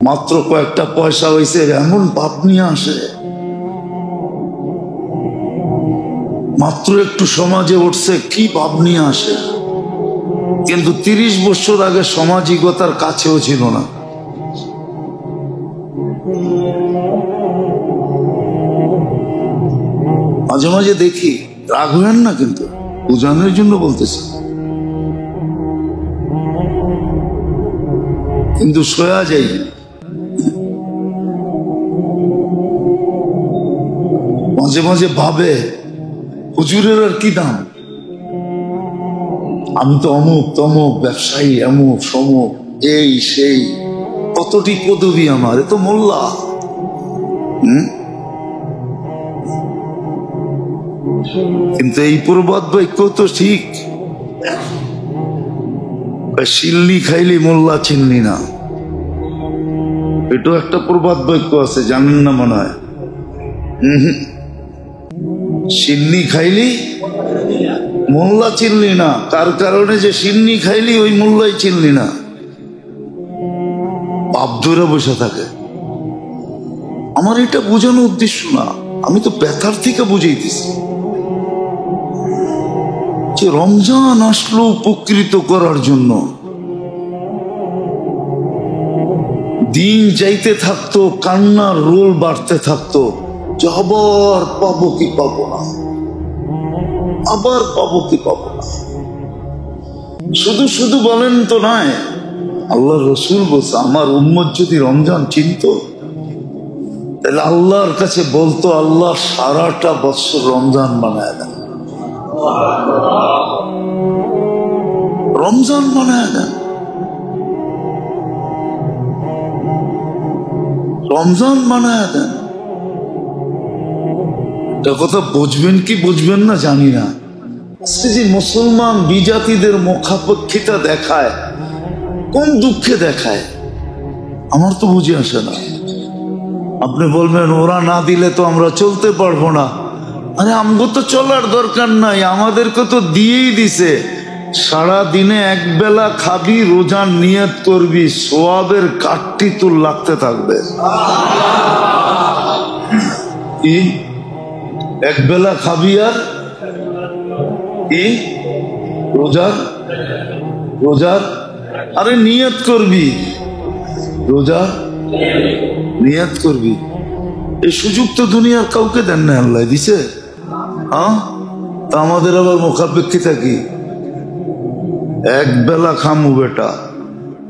মাত্র কয়েকটা পয়সা হয়েছে এমন পাপ নিয়ে আসে, মাত্র একটু সমাজে উঠছে কি পাপ নিয়ে আসে। কিন্তু 30 বছর আগে সামাজিকতার কাছেও ছিল না। মাঝে মাঝে দেখি, রাগ হবেন না কিন্তু বুঝানোর জন্য বলতেছি, কিন্তু শোয়া যাই। মাঝে মাঝে ভাবে হুজুরের আর কি দাম, আমি তো অমুক তমুক ব্যবসায়ী, অমুক সমুক, এই সেই, কতটি পদবী আমার, এ তো মোল্লা। কিন্তু এই প্রবাদ বাক্য তো ঠিক, শিল্লি খাইলি মোল্লা চিনলি না, এটাও একটা প্রবাদ বাক্য আছে, জানেন না মনে হয়? সিন্নি খাইলি মোল্লা চিনলি না, কার কারণে যে সিন্নি খাইলি ওই মোল্লাই চিনলি না, পাপ ধরে বসে থাকে। আমার এটা বোঝানোর উদ্দেশ্য না, আমি তো ব্যথার থেকে বুঝাইতেছি যে রমজান আসলো উপকৃত করার জন্য। দিন যাইতে থাকতো, কান্নার রোল বাড়তে থাকতো, যে আবার পাবো কি পাবো না, আবার পাবো কি পাবো না। শুধু শুধু বলেন তো নয়, আল্লাহ রসুল বলছে আমার উম্মত যদি রমজান চিনত তাহলে আল্লাহর কাছে বলতো আল্লাহ সারাটা বছর রমজান বানায় দেন, রমজান বানায় দেন, রমজান বানায় দেন। এটা কথা বুঝবেন কি বুঝবেন না জানি না। যে মুসলমান বিজাতিদের মুখাপেক্ষিতা দেখায়, কোন দুঃখে দেখায় আমার তো বুঝে আসে না। আপনি বলবেন ওরা না দিলে তো আমরা চলতে পারবো না। আরে আমগো তো চলার দরকার নাই, আমাদেরকে তো দিয়েই দিছে। সারা দিনে এক বেলা খাবি, রোজার নিয়ত করবি, সোয়াবের কাটটি তোর লাগতে থাকবে। কি এক বেলা খাবি আর কি রোজার রোজার আরে নিয়ত করবি, রোজার নিয়ত করবি। এই সুযোগ তো দুনিয়ার কাউকে দেন না, আল্লাহ দিছে। হ্যাঁ, তা আমাদের আবার মুখাপেক্ষিতা কি? এক বেলা খামু বেটা,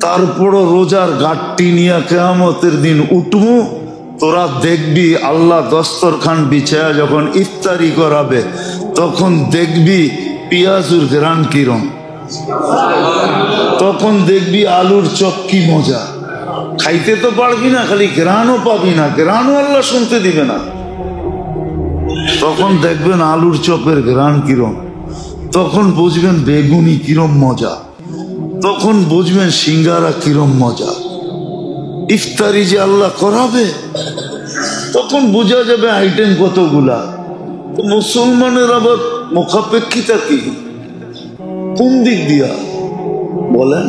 তারপরও রোজার গাঠটি নিয়ে কিয়ামতের দিন উঠমু। তোরা দেখবি আল্লাহ দস্তরখান বিছায়া যখন ইফতারি করাবে, তখন দেখবি পেঁয়াজুর ঘ্রাণ কিরম, তখন দেখবি আলুর চপ কি মজা। খাইতে তো পারবি না, খালি ঘ্রাণও পাবি না, ঘ্রাণও আল্লাহ শুনতে দিবে না। তখন দেখবেন আলুর চপের ঘ্রাণ কিরম, তখন বুঝবেন বেগুনি কিরম মজা, তখন বুঝবেন সিঙ্গারা কিরম মজা। ইফতারি যে আল্লাহ করাবে তখন বোঝা যাবে আইটেম কতগুলা। তো মুসলমানের আবার মুখাপেক্ষিতা কি, কোন দিক দিয়া বলেন,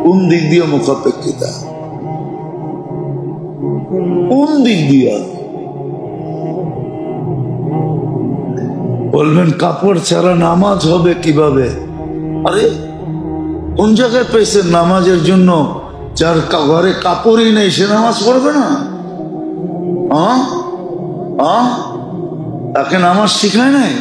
কোন দিক দিয়া মুখাপেক্ষিতা, কোন দিক দিয়া? বলবেন কাপড় ছাড়া নামাজ হবে কিভাবে? আরে কোন জায়গায় পেয়েছেন নামাজের জন্য? যার ঘরে কাপড়ই নেই সে নামাজ পড়বে না? তাকে নামাজ শিখায় নাই।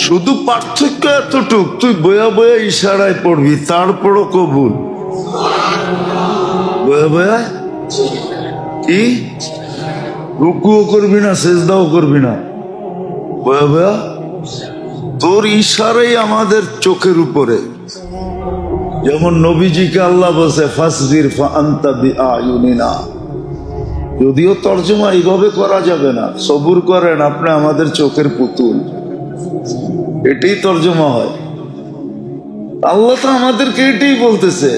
শুধু পার্থক্য এতটুক, তুই বয়া বয়া ইশারায় পড়বি, তারপরও কবুল। বয়া বয়া কি রুকুও করবি না, সেজদাও করবি না, বয়া বয়া তোর ইশারাই আমাদের চোখের উপরে। যেমন নবীজিকে আল্লাহ বলছে ফাসবির ফাআনতা বিআয়ুনিনা, যদিও তর্জমা এইভাবে করা যাবে না, সবুর করেন আপনি আমাদের চোখের পুতুল, এটাই তর্জমা হয়। আল্লাহ তো আমাদেরকে এটাই বলতেছে,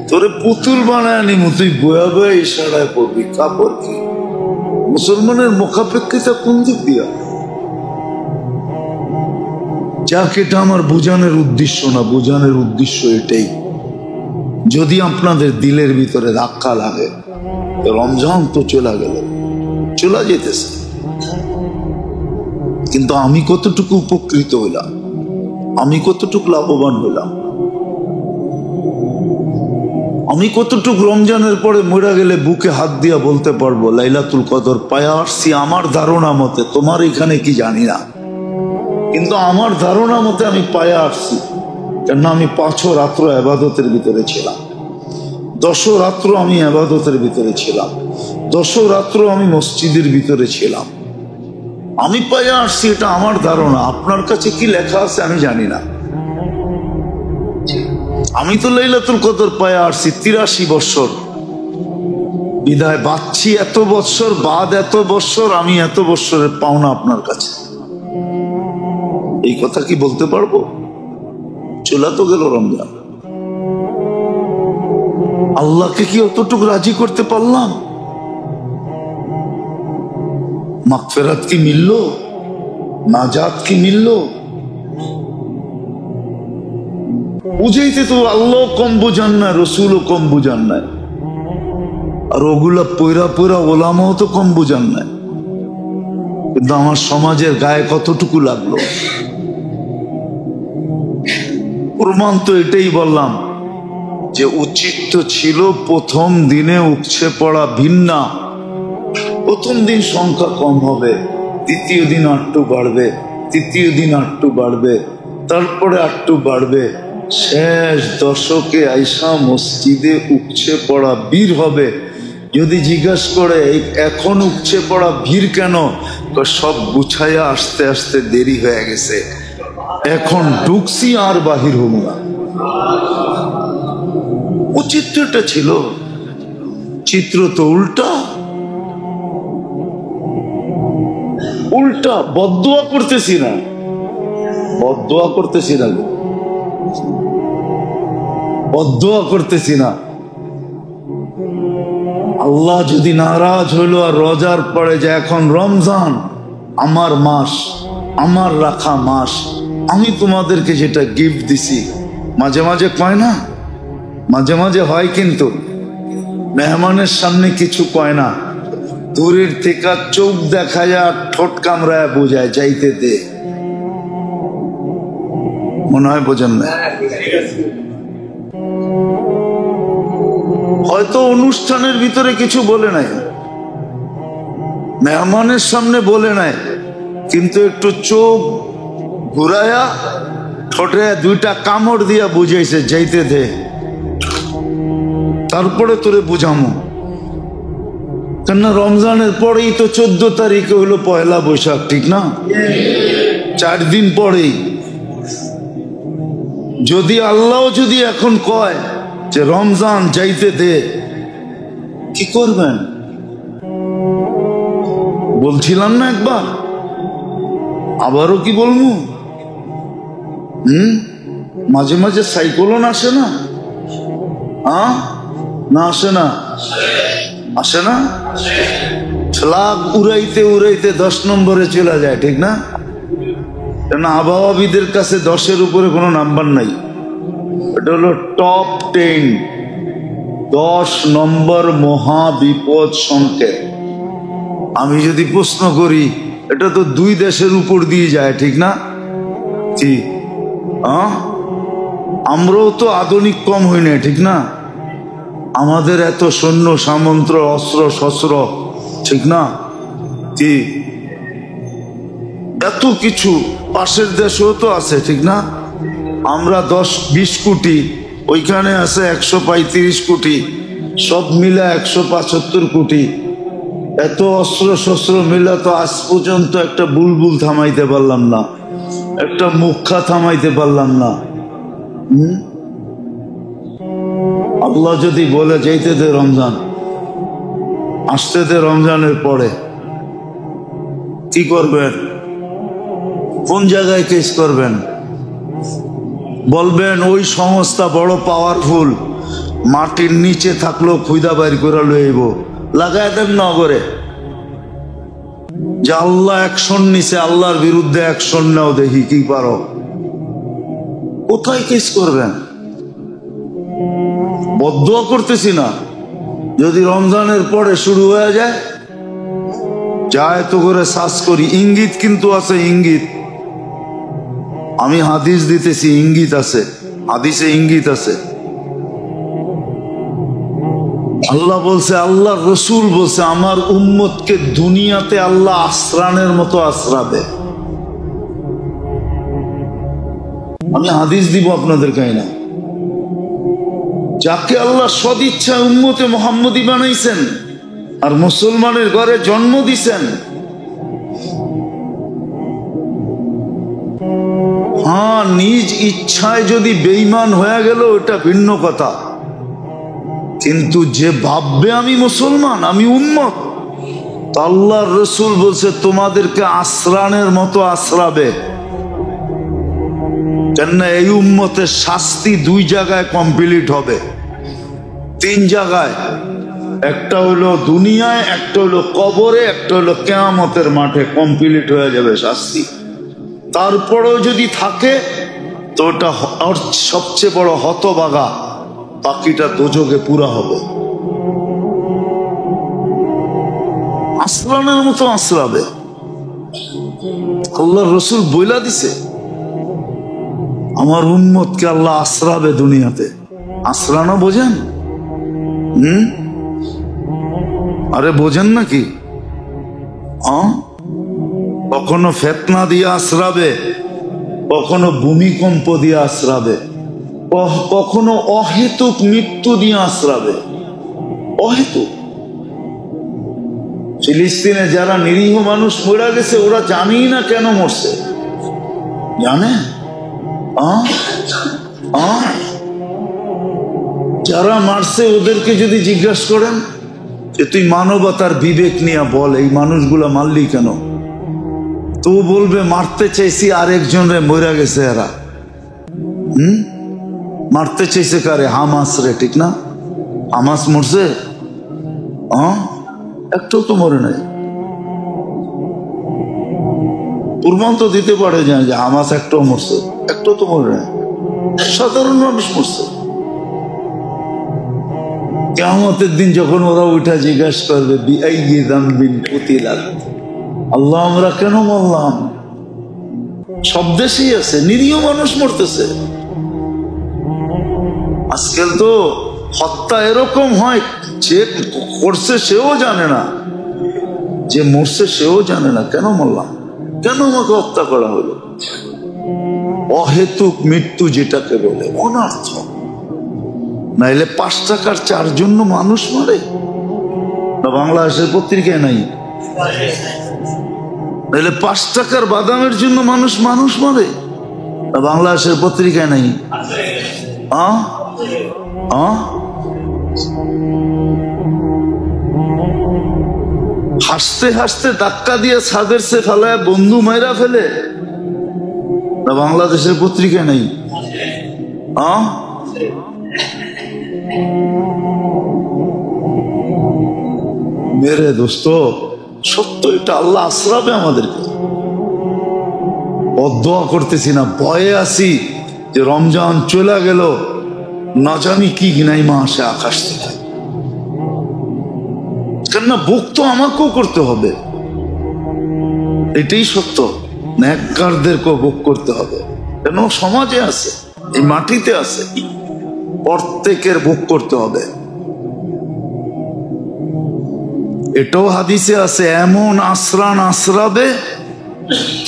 তোরে পুতুল বানায় নিমু, তুই বয়া বয়া ইশারায় পড়বি। কাপড় কি? মুসলমানের মুখাপেক্ষিতা কোন দিক দিয়া? যাক, এটা আমার বোঝানোর উদ্দেশ্য না, বোঝানোর উদ্দেশ্য এটাই যদি আপনাদের দিলের ভিতরে ধাক্কা লাগে, রমজান তো চলে গেল, চলে যেতেছে, কিন্তু আমি কতটুকু উপকৃত হইলাম, আমি কতটুকু লাভবান হইলাম, আমি কতটুকু রমজানের পরে মরে গেলে বুকে হাত দিয়া বলতে পারবো লাইলাতুল কদর পায়া আসছি। আমার ধারণা মতে, তোমার এখানে কি জানি না, কিন্তু আমার ধারণা মতে আমি পায়া আসছি। কেন আমি 5 রাত্র ইবাদতের ভিতরে ছিলাম, 10 রাত্র আমি ইবাদতের ভিতরে ছিলাম, 10 রাত্র আমি মসজিদের ভিতরে ছিলাম, আমি পায়া আসছি, এটা আমার ধারণা। আপনার কাছে কি লেখা আছে আমি জানি না। আমি তো লাইলাতুল কদর পায়া আসছি 83 বছর, বিদায় বাঁচছি এত বছর বাদ, এত বছর, আমি এত বছরের পাওনা আপনার কাছে। এই কথা কি বলতে পারবো? চলে তো গেল রমজান, আল্লাহকে কি অতটুকু রাজি করতে পারলাম? মাগফিরাত কি মিলল? নাজাত কি মিলল? বুঝাইতে তো আল্লাহ কম বুঝান না, রসুলও কম বুঝান নাই, আর ওগুলা পয়রা পয়রা ওলামাও তো কম বুঝান নাই, কিন্তু আমার সমাজের গায়ে কতটুকু লাগলো। প্রমাণ তো এটাই বললাম যে উচিত তো ছিল প্রথম দিনে উপচে পড়া ভিন্না। প্রথম দিন সংখ্যা কম হবে, দ্বিতীয় দিন আটটু বাড়বে, তৃতীয় দিন আটটু বাড়বে, তারপরে আটটু বাড়বে, শেষ দশকে আইসা মসজিদে উপচে পড়া ভিড় হবে। যদি জিজ্ঞাসা করে এখন উপচে পড়া ভিড় কেন, সব গুছাইয়া আসতে আসতে দেরি হয়ে গেছে, এখন ঢুকছি আর বাহির হব না। উচিত তো এটা ছিল, চিত্র তো উল্টা। উল্টা বদদুয়া করতেছি না, বদদুয়া করতেছি না, বদদুয়া করতেছি না। আল্লাহ যদি নারাজ হইল আর রোজার পরে যে এখন রমজান আমার মাস, আমার রাখা মাস, আমি তোমাদেরকে যেটা গিফট দিছি, মাঝে মাঝে কয় না, মাঝে মাঝে হয়, কিন্তু মেহমানের সামনে কিছু কয় না, দূরের থেকে চোখ দেখায় আর ঠোঁট কামড়ায় বোঝায় যাইতে দে। মনে হয় বোঝেন না? হয়তো অনুষ্ঠানের ভিতরে কিছু বলে নাই, মেহমানের সামনে বলে নাই, কিন্তু একটু চোখ ঘুরায়া ঠোঁটে 2টা কামড় দিয়া বুঝাইছে যাইতে দে, তারপরে তোরে বুঝামো। কেন রমজানের পরেই তো 14 তারিখে হলো পয়লা বৈশাখ, ঠিক না? 4 দিন পরেই। যদি আল্লাহ যদি এখন কয় যে রমজান যাইতে দে, কি করবেন? বলছিলাম না একবার, আবারও কি বলবো? মাঝে মাঝে সাইক্লোন আসে না? না আসে না? আসে না? ফ্লাগ উড়াইতে উড়াইতে 10 নম্বরে চলে যায়, ঠিক না? কেন আবহাওয়াবিদের কাছে 10-এর উপরে কোনো নাম্বার নাই, এটা হলো টপ 10, 10 নম্বর মহাবিপদ সংকেত। আমি যদি প্রশ্ন করি, এটা তো 2 দেশের উপর দিয়ে যায়, ঠিক না? ঠিক। আমরাও তো আধুনিক কম হই না, ঠিক না? আমাদের এত সৈন্য সামন্ত, অস্ত্র শস্ত্র, ঠিক না? কি এত কিছু পাশের দেশেও তো আছে, ঠিক না? আমরা 10-20 কোটি, ওইখানে আছে 135 কোটি, সব মিলে 175 কোটি। এত অস্ত্র শস্ত্র মিলে তো আজ পর্যন্ত একটা বুলবুল থামাইতে পারলাম না, একটা মুখা থামাইতে পারলাম না। আল্লাহ যদি বলে যাইতে দে রমজান, আসতে দে রমজানের পরে, কি করবেন? কোন জায়গায় কেস করবেন? বলবেন ওই সংস্থা বড় পাওয়ারফুল, মাটির নিচে থাকলেও খুঁজা বাইর করে লইব, লাগাই দেন নগরে যে আল্লাহ অ্যাকশন নিছে, আল্লাহর বিরুদ্ধে অ্যাকশন নাও, দেখি কি পারো। কোথায় কেস করবেন? বদদুয়া করতেছি না, যদি রমজানের পরে শুরু হয়ে যায় যায় তো করে সার্চ করি, ইঙ্গিত কিন্তু আছে, ইঙ্গিত। আমি হাদিস দিতেছি, ইঙ্গিত আছে, হাদিসে ইঙ্গিত আছে। আল্লাহ বলছে, আল্লাহ রসুল বলছে, আমার উম্মতকে দুনিয়াতে আল্লাহ আশ্রানের মতো আশ্রাবে। আমি হাদিস দিব আপনাদের কাছে না। যাকে আল্লাহ সদিচ্ছায় উম্মতে মুহাম্মদী বানাইছেন আর মুসলমানের ঘরে জন্ম দিছেন, হ্যাঁ, নিজ ইচ্ছায় যদি বেঈমান হয়ে গেল ওটা ভিন্ন কথা, কিন্তু যে ভাববে আমি মুসলমান, আমি উম্মত, আল্লাহর রসুল বলছে তোমাদেরকে আশ্রানের মতো আশ্রাবে। কেননা এই উম্মতের শাস্তি দুই জায়গায় কমপ্লিট হবে, তিন জায়গায়। একটা হলো দুনিয়ায়, একটা হলো কবরে, একটা হলো কিয়ামতের মাঠে কমপ্লিট হয়ে যাবে শাস্তি। তারপরেও যদি থাকে তো ওটা সবচেয়ে বড় হতভাগা, বাকিটা দোজখে পুরা হবে। আশ্রানের মতো আশ্রাবে, আল্লাহর রসুল বইলা দিছে আমার উম্মতকে আল্লাহ আশ্রাবে দুনিয়াতে। আশ্রানো বোঝেন? আরে বোঝেন নাকি? কখনো ফেতনা দিয়ে আশ্রাবে, কখনো ভূমিকম্প দিয়ে আশ্রাবে, কখনো অহেতুক মৃত্যু দিয়ে আশ্রাবে। অহেতুক। ফিলিস্তিনে যারা নিরীহ মানুষ মরে গেছে, ওরা জানেই না কেন মরছে, জানে? যারা মারছে ওদেরকে যদি জিজ্ঞাসা করেন যে তুই মানবতার বিবেক নিয়ে বল এই মানুষগুলা মারলি কেন, তো বলবে মারতে চাইছি আরেকজনে মরে গেছে। এরা মারতে চাইছে কারে? হামাস রে, ঠিক না? হামাস মরছে? একটাও তো মরে নাই। প্রমাণ তো দিতে পারে যে হামাস একটাও মরছে, একটাও তো মরে নাই। সাধারণ মানুষ মরছে। কিয়ামতের দিন যখন ওরা উঠা জিজ্ঞাসা করবে বিআইয়ি যামবিন কুতিলাত, আল্লাহ আমরা কেন মরলাম? সব দেশেই আছে, নিরীহ মানুষ মরতেছে। আজকাল তো হত্যা এরকম হয়, যে করছে সেও জানে না, যে মরছে সেও জানে না কেন মরলাম, কেন আমাকে হত্যা করা হলো। অহেতুক মৃত্যু যেটাকে বলে, অনর্থ। নাইলে 5 টাকার চার জন্য মানুষ মরে না? বাংলাদেশের পত্রিকায় নাই? নাইলে 5 টাকার বাদামের জন্য মানুষ মরে না? বাংলাদেশের পত্রিকায় নাই? হাসতে হাসতে ধাক্কা দিয়ে ছাদের সে ফেলায় বন্ধু মাইরা ফেলে না? বাংলাদেশের পত্রিকায় নাই? মেরে দোস্ত, সত্য এটা, আল্লাহ আশ্রাবে আমাদেরকে। বদদুয়া করতেছি না, ভয়ে আছি যে রমজান চলে গেল, না জানি কি ঘিনাইমা আসে আকাশ থেকে। কেননা ভোগ তো আমাকেও করতে হবে, এটাই সত্য। নেককারদেরকেও ভোগ করতে হবে, কেন সমাজে আছে, এই মাটিতে আছে, প্রত্যেকের ভোগ করতে হবে। এটাও হাদিসে আছে, এমন আশ্রান আশ্রাবে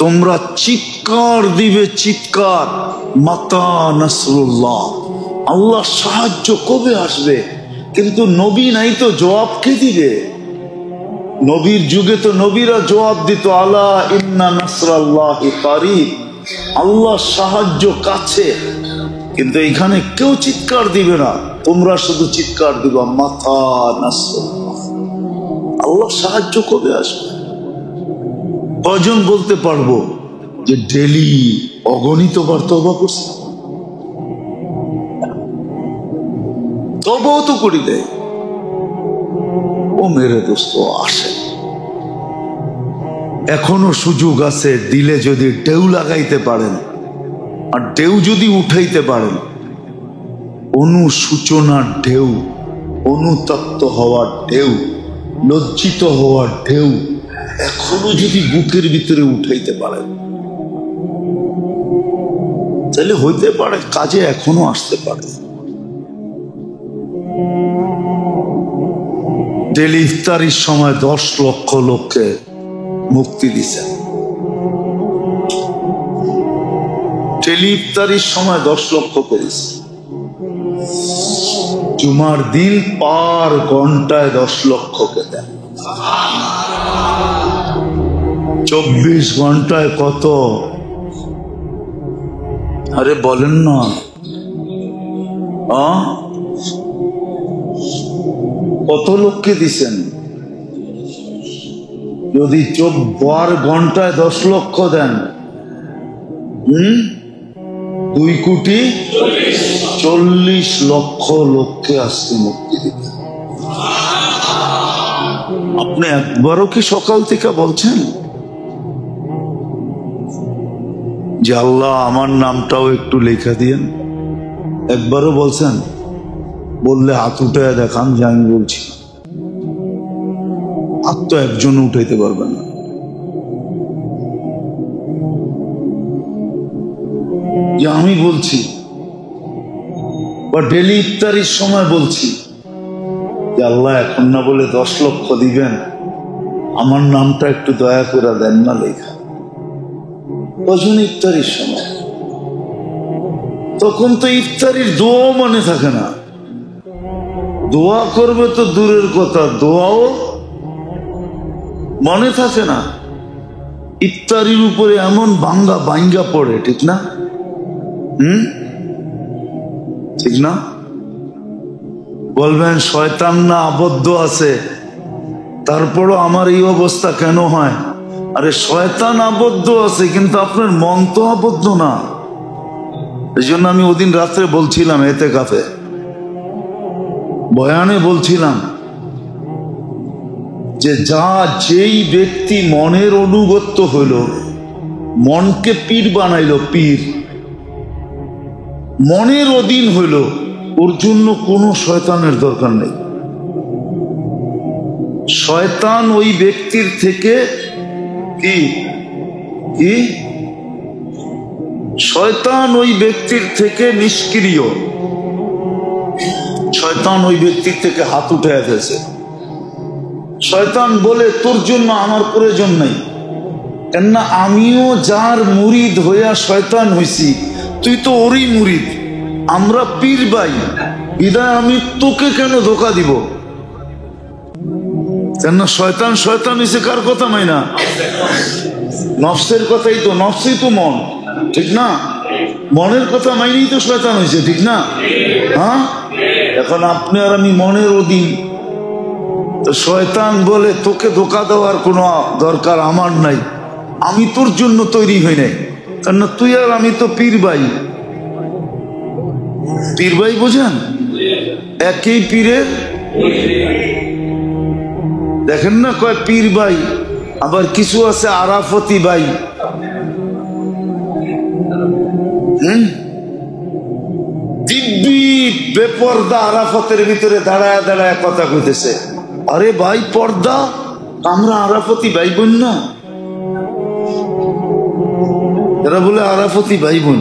তোমরা চিৎকার দিবে, চিৎকার, মাতা নাসরুল্লাহ, আল্লাহ সাহায্য কবে আসবে। কিন্তু নবী নাই তো জবাব কে দিবে? নবীর যুগে তো নবীরা জবাব দিত, আলা ইন্না নাসরাল্লাহি কারীব, আল্লাহ সাহায্য কাছে। কিন্তু এখানে কেউ চিৎকার দিবে না, তোমরা শুধু চিৎকার দিবা, মাতা নাসরুল্লাহ, আল্লাহ সাহায্য কবে আসবে। কজন বলতে পারবো যে ডেলি অগণিত বার তওবা করছে? তওবাও তো করি দেয়। ও মেরে দোস্ত, আসে, এখনো সুযোগ আছে, দিলে যদি ঢেউ লাগাইতে পারেন আর ঢেউ যদি উঠাইতে পারেন, অনুসূচনার ঢেউ, অনুতপ্ত হওয়ার ঢেউ, লজ্জিত হওয়ার ঢেউ এখনো যদি বুকের ভিতরে উঠাইতে পারে, তাহলে হইতে পারে কাজে এখনো আসতে পারে। ডেলি ইফতারির সময় 10 লক্ষ লোককে মুক্তি দিচ্ছেন। ডেলি ইফতারির সময় 10 লক্ষ করেছে। জুমার দিন পার ঘন্টায় 10 লক্ষকে দেন। 24 ঘন্টায় কত? আরে বলেন না, কত লোককে দিছেন? যদি 12 ঘন্টায় 10 লক্ষ দেন, 2,40,00,000 লক্ষ লোককে আজকে মুক্তি দিবেন। আপনি একবারও কি সকাল থেকে বলছেন যে আল্লাহ আমার নামটাও একটু লেখা দিয়েন? একবারও বলছেন? বললে হাত উঠায় দেখান যে আমি বলছি। হাত তো একজন উঠাইতে পারবেন না। যে আমি বলছি, বা ডেলি ইফতারির সময় বলছি যে আল্লাহ এখন না বলে 10 লক্ষ দিবেন, আমার নামটা একটু দয়া করে দেন না লেখা। কজন ইফতারির সময়? তখন তো ইফতারির দোয়াও মনে থাকে না। দোয়া করবে তো দূরের কথা, দোয়াও মনে থাকে না। ইফতারির উপরে এমন ভাঙ্গা পড়ে, ঠিক না? ঠিক না? বলবেন শয়তান না আবদ্ধ আছে, তারপরও আমার এই অবস্থা কেন হয়? আরে শয়তান আবদ্ধ আছে, কিন্তু আপনার মন তো আবদ্ধ না। এই জন্য আমি ওদিন রাত্রে বলছিলাম, এতেকাফে বয়ানে বলছিলাম যে যেই ব্যক্তি মনের অনুগত্য হইল, মনকে পীর বানাইল, পীর মনের অধীন হইল, ওর জন্য কোনো শয়তানের দরকার নেই। শয়তান ওই ব্যক্তির থেকে কি শয়তান ওই ব্যক্তির থেকে নিষ্ক্রিয়। শয়তান ওই ব্যক্তির থেকে হাত উঠে ফেলছে। শয়তান বলে তোর জন্য আমার প্রয়োজন নেই, কেননা আমিও যার মুরিদ হইয়া শয়তান হইছি, তুই তো ওরই মুরিদ, আমরা পীর ভাই, বিদায় আমি তোকে কেন ধোকা দিব? কেননা শয়তান হইছে কার কথা মাইনা? নফসের কথাই তো, নফসই তো মন, ঠিক না? মনের কথা মাইনেই তো শয়তান হয়েছে, ঠিক না? হ্যাঁ, এখন আপনি আর আমি মনের অধীন। তো শয়তান বলে তোকে ধোকা দেওয়ার কোনো দরকার আমার নাই, আমি তোর জন্য তৈরি হই নাই, কেননা তুই আর আমি তো পীর ভাই। পীর ভাই বোঝেন? একই পীরের, দেখেন না, কয় পীর ভাই, আবার কিছু আছে আরাফতি ভাই। দিব্যি বেপর্দা আরাফতের ভিতরে দাঁড়ায় দাঁড়ায় কথা কইতেছে, আরে ভাই পর্দা, আমরা আরাফতি ভাই বোন না? এরা বলে আরাফতি ভাই বোন।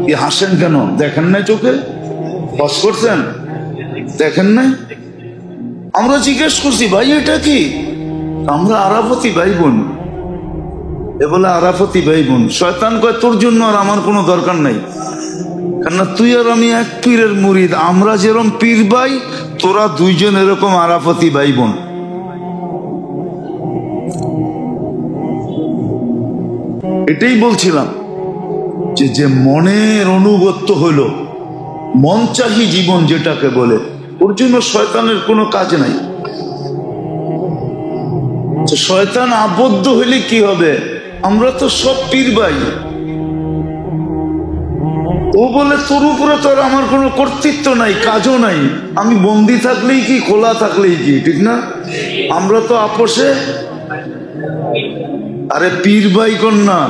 কি হাসেন কেন? দেখেন নাই চোখে? বস করছেন? দেখেন নাই? আমরা জিজ্ঞেস করছি ভাই এটা কি? আমরা আরাফতি ভাই বোন। এ বলে আরাফতি ভাই বোন। শয়তান কয় তোর জন্য আর আমার কোনো দরকার নাই, কেননা তুই আর আমি এক পীরের মুরিদ, আমরা যেরকম পীর ভাই, তোরা দুইজন এরকম আরাফতি ভাই বোন। এটাই বলছিলাম যে মনের অনুগত্য হইল, মন চাহি জীবন যেটাকে বলে, ওর জন্য শয়তানের কোনো কাজ নাই। শয়তান আবদ্ধ হইলে কি হবে? আমরা তো সব পীর ভাই। ও বলে তোর উপরে তো আর আমার কোনো কর্তৃত্ব নাই, কাজও নাই, আমি বন্দি থাকলেই কি, খোলা থাকলেই কি, ঠিক না? আমরা তো আপোষে, আরে পীর ভাই কন্যা,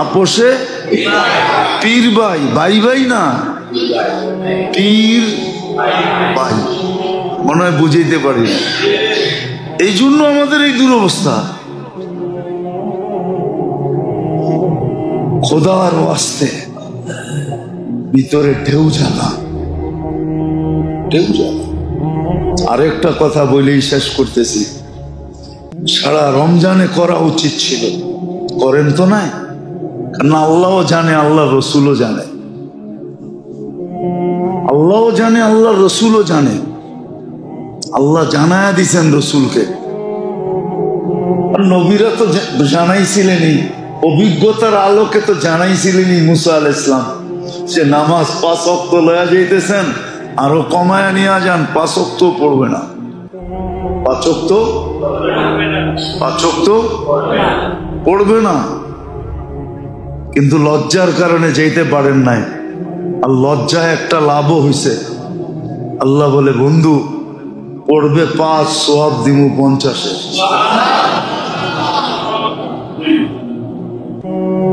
আপোষে পীর ভাই, ভাই ভাই না, পীর ভাই। মনে হয় বুঝাইতে পারি না, এই জন্য আমাদের এই দুরবস্থা। খোদার ওয়াস্তে ভিতরে ঢেউ জ্বালা, ঢেউ জ্বালা। আরেকটা কথা বলেই শেষ করতেছি, সারা রমজানে করা উচিত ছিল, করেন তো নাই? কারণ আল্লাহও জানে, আল্লাহ রসুলও জানে, আল্লাহও জানে, আল্লাহ রসুলও জানে। আল্লাহ জানায়া দিছেন রসুলকে, আর নবীরা তো জানাইছিলেনই, অভিজ্ঞতার আলোকে তো জানাইছিলেনই। মুসা আলাইহিস সালাম সে নামাজ 5 ওয়াক্ত লয়া যাইতেছেন, আরো কমায়া নিয়ে যান, 5 ওয়াক্ত পড়বে না, 5 ওয়াক্ত পড়বে না। কিন্তু লজ্জার কারণে যেতে পারেন নাই, আর লজ্জায় একটা লাভও হয়েছে। আল্লাহ বলে, বন্ধু পড়বে 5, সওয়াব দিমু 50।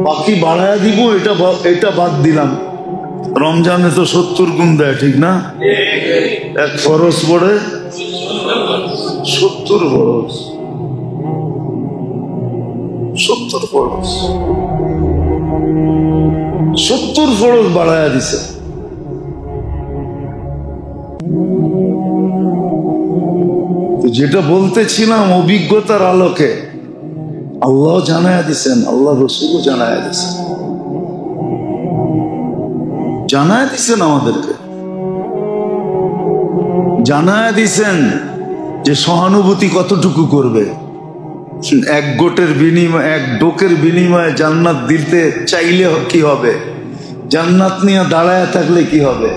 বাকি বাড়ায়া দিব, এটা বাদ দিলাম। রমজানে তো 70 গুণ দেয়, ঠিক না? এক ফরজ পড়ে 70 ফরজ, 70 ফরজ, 70 ফরজ বাড়ায়া দিছে। যেটা বলতেছিলাম, অভিজ্ঞতার আলোকে আল্লাহ জানায়া দিছেন, আল্লাহ রসুলও জানায়া দিছেন, জানায়া দিছেন আমাদেরকে, জানায়া দিছেন যে সহানুভূতি কতটুকু করবে। এক গোটের বিনিময়ে, এক ডোকের বিনিময়ে জান্নাত দিতে চাইলে কি হবে, জান্নাত নিয়ে দাঁড়ায় থাকলে কি হবে।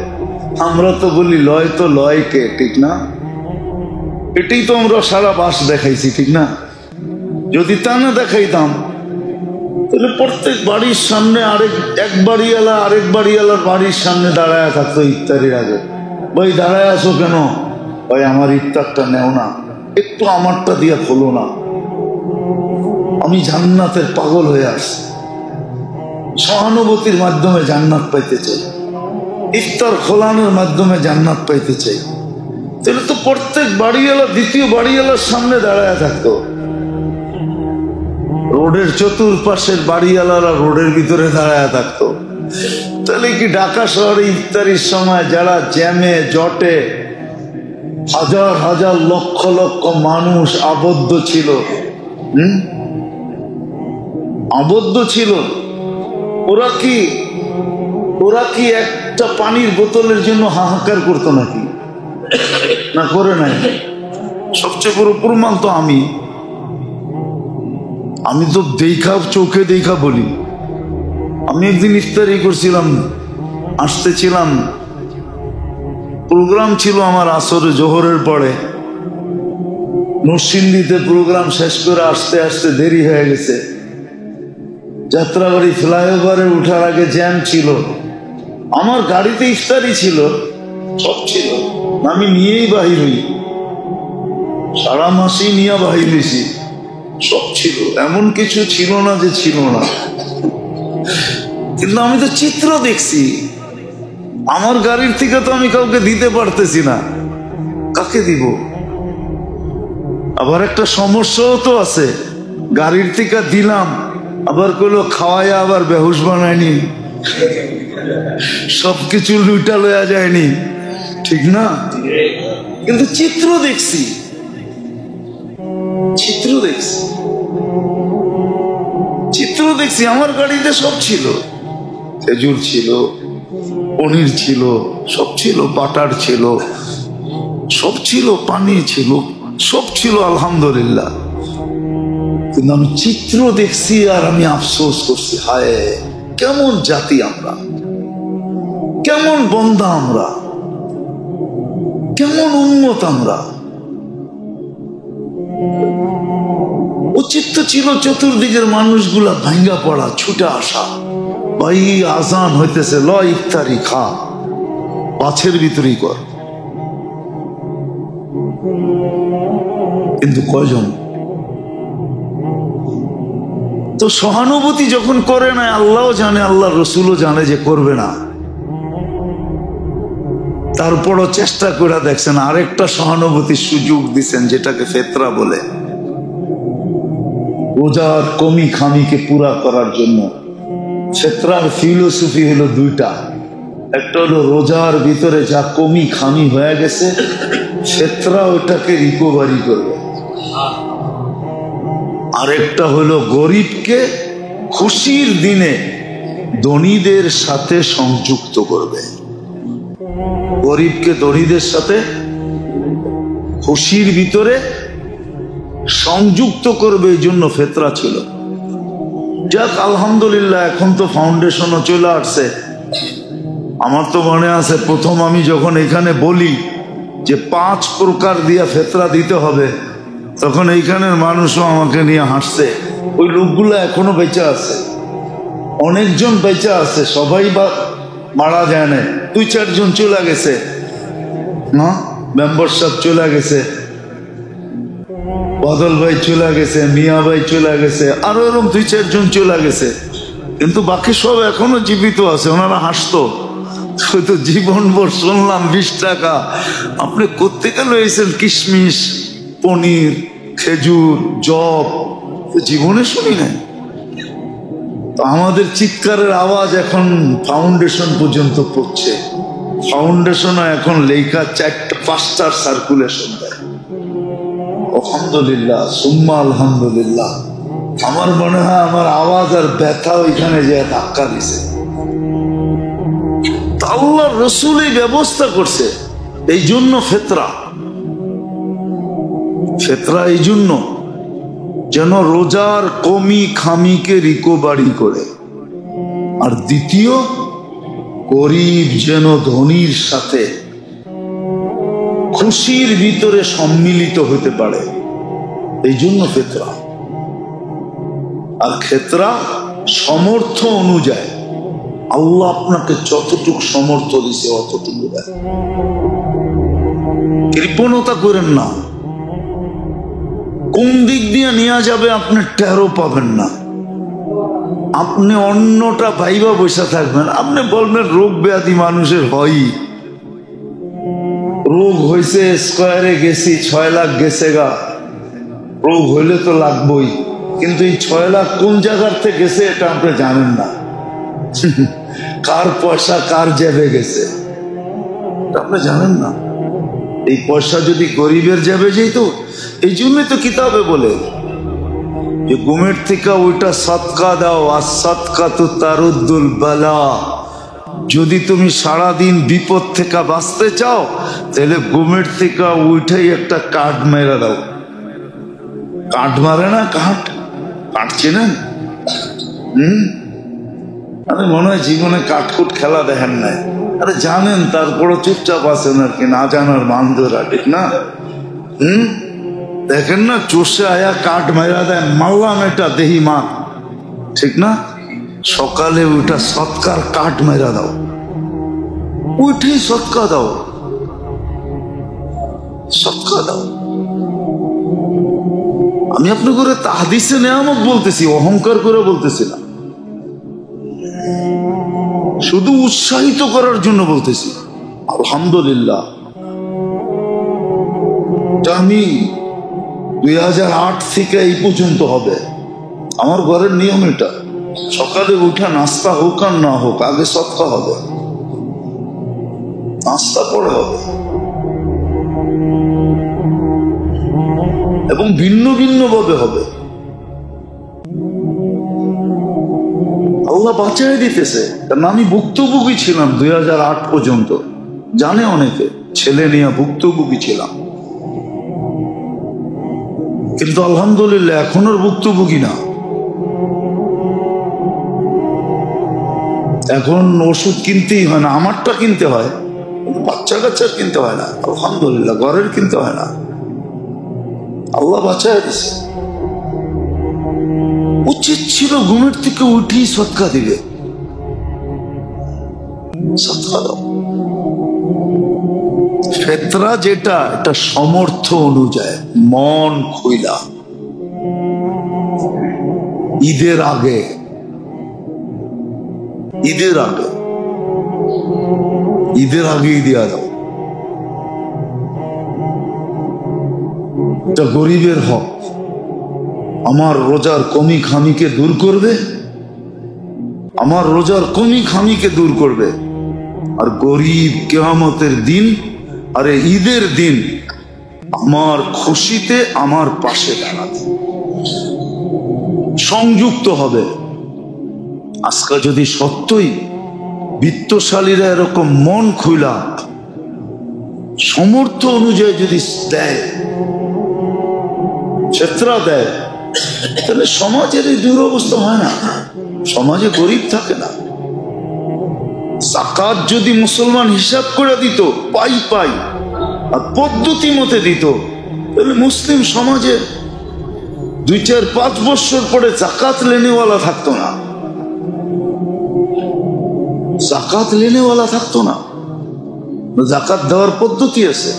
আমরা তো বলি লয় তো লয় কে, ঠিক না? এটাই তো আমরা সারা বাস দেখাইছি, ঠিক না? যদি তা না দেখাইতাম তাহলে প্রত্যেক বাড়ির সামনে এক বাড়িওয়ালা আরেক বাড়িওয়ালার বাড়ির সামনে দাঁড়ায় থাকতো ইফতারির আগে। ভাই দাঁড়ায় আসো কেন? ভাই আমার ইফতারটা নেও না, একটু আমারটা দিয়া খোলো না, আমি জান্নাতের পাগল হয়ে আসছি। সহানুভূতির মাধ্যমে জান্নাত পাইতে চাই, ইফতার খোলানোর মাধ্যমে জান্নাত পাইতে চাই। তাহলে তো প্রত্যেক বাড়িওয়ালা দ্বিতীয় বাড়িওয়ালার সামনে দাঁড়ায় থাকতো। রোডের চতুর্পাশের বাড়িওয়ালারা রোডের ভিতরে দাঁড়ায় থাকতো। তাহলে কি ঢাকা শহরে ইফতারির সময় যারা জ্যামে জটে হাজার হাজার লক্ষ লক্ষ মানুষ আবদ্ধ ছিল, আবদ্ধ ছিল, ওরা কি একটা পানির বোতলের জন্য হাহাকার করতো নাকি? না করে নাই? সবচেয়ে বড় প্রমাণ তো আমি তো চোখে দেখা বলি। আমি একদিন ইফতারি করছিলাম, আসতেছিলাম, প্রোগ্রাম ছিল আমার আসরে জোহরের পরে, নরসিংদীতে প্রোগ্রাম শেষ করে আসতে আসতে দেরি হয়ে গেছে। যাত্রাবাড়ি ফ্লাইওভারে উঠার আগে জ্যাম ছিল, আমার গাড়িতে ইফতারি ছিল, সব ছিল, আমি নিয়েই বাহির হই, সারা মাসেই নিয়ে বাহির হয়েছি, সব ছিল, এমন কিছু ছিল না যে ছিল না। কিন্তু আমি তো চিত্র দেখছি, আমার গাড়ির থেকে তো আমি কাউকে দিতে পারতেছি না, কাকে দিব? আবার একটা সমস্যাও তো আছে, গাড়ির থেকে দিলাম, আবার কইলো খাওয়ায় আবার বেহুশ বানায়নি, সবকিছু লুইটা লয়া যায়নি, ঠিক না? কিন্তু চিত্র দেখছি, চিত্র দেখছি, আমার গাড়িতে সব ছিল, খেজুর ছিল, পনির ছিল, সব ছিল, বাটার ছিল, সব ছিল, পানি ছিল, সব ছিল, আলহামদুলিল্লাহ। কিন্তু আমি চিত্র দেখছি আর আমি আফসোস করছি, হায় কেমন জাতি আমরা, কেমন বন্দা আমরা, কেমন উন্মত আমরা। উচিত ছিল চতুর্দিকের মানুষগুলা ভাঙ্গা পড়া, ছুটে আসা, ভাই আজান হইতেছে, ল ইফতারি খা, পাছের ভিতরেই কর। কিন্তু কয়জন? তো তো সহানুভূতি যখন করে না, আল্লাহও জানে, আল্লাহ রসুলও জানে যে করবে না, তারপরও চেষ্টা করে দেখছেন, আরেকটা সহানুভূতির সুযোগ দিচ্ছেন, যেটাকে ফেতরা বলে। রোজার কমি খামিকে পুরা করার জন্য ফেতরার ফিলোসফি হলো দুইটা। একটা হলো রোজার ভিতরে যা কমি খামি হয়ে গেছে, ফেতরা ওটাকে রিকভারি করবে। আরেকটা হলো গরিবকে খুশির দিনে ধনীদের সাথে সংযুক্ত করবে। গরিবকে ধনীদের সাথে খুশির ভিতরে সংযুক্ত করবে, এই জন্য ফেতরা ছিল। যাক আলহামদুলিল্লাহ, এখন তো ফাউন্ডেশনও চলে আসছে। আমার তো মনে আছে প্রথম আমি যখন এখানে বলি যে 5 প্রকার দিয়া ফেতরা দিতে হবে, তখন এইখানের মানুষও আমাকে নিয়ে হাসছে। ওই লোকগুলো এখনো বেঁচে আছে, অনেকজন বেঁচে আছে, সবাই বা মারা যায় না। 2-4 জন চলে গেছে না, মেম্বার সাহেব চলে গেছে, বাদল ভাই চলে গেছে, মিয়া ভাই চলে গেছে, আরো এরকম 2-4 জন চলে গেছে, কিন্তু বাকি সব এখনো জীবিত আছে। ওনারা হাসতো, তো জীবনভর শুনলাম 20 টাকা আপনি কোত্থেকে লইছেন, কিশমিশ, পনির, খেজুর, জব, জীবনে শুনি নাই। তো আমাদের চিৎকারের আওয়াজ এখন ফাউন্ডেশন পর্যন্ত পড়ছে। ফাউন্ডেশন এখন লেখা 4-5টার সার্কুলেশন দেয়। আলহামদুলিল্লাহ, সুম্মা আলহামদুলিল্লাহ। আমার মনে হয় আমার আওয়াজ আর ব্যথা ওইখানে যে ধাক্কা দিছে। আল্লাহ রসুল এই ব্যবস্থা করছে, এই জন্য ফেতরা। ফেতরা এই জন্য যেন রোজার কমি খামিকে রিকভারি করে, আর দ্বিতীয় গরিব যেন ধনীর সাথে খুশির ভিতরে সম্মিলিত হতে পারে, এই জন্য ফেতরা। আর ফেতরা সমর্থ অনুযায়ী, আল্লাহ আপনাকে যতটুকু সমর্থ দিছে অতটুকু দেয়। কৃপণতা করেন না, কোন দিক দিয়ে নিয়ে যাবে আপনি টেরও পাবেন না। আপনি অন্যটা ভাইবা বসে থাকবেন, আপনি বলবেন রোগ ব্যাধি মানুষের হয়ই, রোগ হয়েছে, স্কয়ারে গেছি 6 লাখ গেছে গা, রোগ হইলে তো লাগবই, কিন্তু এই 6 লাখ কোন জায়গার থেকে গেছে এটা আপনি জানেন না। কার পয়সা কার জেবে গেছে আপনি জানেন না। এই পয়সা যদি গরিবের জেবে যেত, এই জন্যই তো কিতাবে বলে যে গুমের থেকে ওইটা সৎকা দাও, আর সৎকা তো তারুদ্দুল বালা। যদি তুমি সারাদিন বিপদ থেকে বাঁচতে চাও, তাহলে গুমের থেকে ওইটাই একটা কাঠ মেরা দাও। কাঠ মারে না, কাঠ চেনেন? আরে মনে হয় জীবনে কাঠকুট খেলা দেখেন নাই, আরে জানেন, তারপরও চুপচাপ আছেন আর কি, না জানার বান্ধরা, ঠিক না? দেখেন না, চষে আয়া কাঠ মেরা দেন, মারলাম এটা দেহি মা, ঠিক না? সকালে ওইটা সৎকার কাঠ মেরা দাও, ওইটাই সৎকা দাও, সৎকা দাও। আমি আপনি করে তাহাদিসে নেয়ামত বলতেছি, অহংকার করে বলতেছি না, শুধু উৎসাহিত করার জন্য বলতেছি। আলহামদুলিল্লাহ, আমি 2008 থেকে এই পর্যন্ত হবে, আমার ঘরের নিয়ম এটা, সকালে উঠা নাস্তা হোক আর না হোক, আগে সৎকা হবে, নাস্তা পরে হবে, এবং ভিন্ন ভিন্ন ভাবে হবে। আল্লাহ বাঁচাই দিতেছে, কারণ আমি ভুক্তভোগী ছিলাম 2008 পর্যন্ত, জানে অনেকে, ছেলে নিয়ে ভুক্তভোগী ছিলাম, কিন্তু আলহামদুলিল্লাহ এখন আর ভুক্তভোগী না। এখন ওষুধ কিনতেই হয় না, আমারটা কিনতে হয়, বাচ্চা কাচ্চার কিনতে হয় না, আলহামদুলিল্লাহ ঘরের কিনতে হয় না, আল্লাহ বাঁচায় দিছে। উচিত ছিল ঘুমের থেকে উঠেই সৎকা দিবে, সৎকা দাও। ফেতরা যেটা, এটা সমর্থ অনুযায়ী, মন খুইলা, ঈদের আগে, ঈদের আগে, ঈদের আগেই দেওয়া দাও। এটা গরিবের হক। আমার রোজার কমি খামিকে দূর করবে, আমার রোজার কমি খামিকে দূর করবে। আর গরিব কিয়ামতের দিন, আরে ঈদের দিন আমার খুশিতে আমার পাশে দাঁড়াবে, সংযুক্ত হবে। আজকে যদি সত্যই বিত্তশালীরা এরকম মন খুলা সমর্থ অনুযায়ী যদি দেয়, ছেত্রা দেয়, তাহলে সমাজের এই দুরবস্থা হয় না, সমাজে গরিব থাকে না। যাকাত যদি মুসলমান হিসাব করে দিত, পাই পাই আর পদ্ধতি মতে দিত, তাহলে মুসলিম সমাজে 2, 4, 5 বছর পরে যাকাত লেনেওয়ালা থাকতো না, যাকাত লেনেওয়ালা থাকতো না। যাকাত দেওয়ার পদ্ধতি আছে,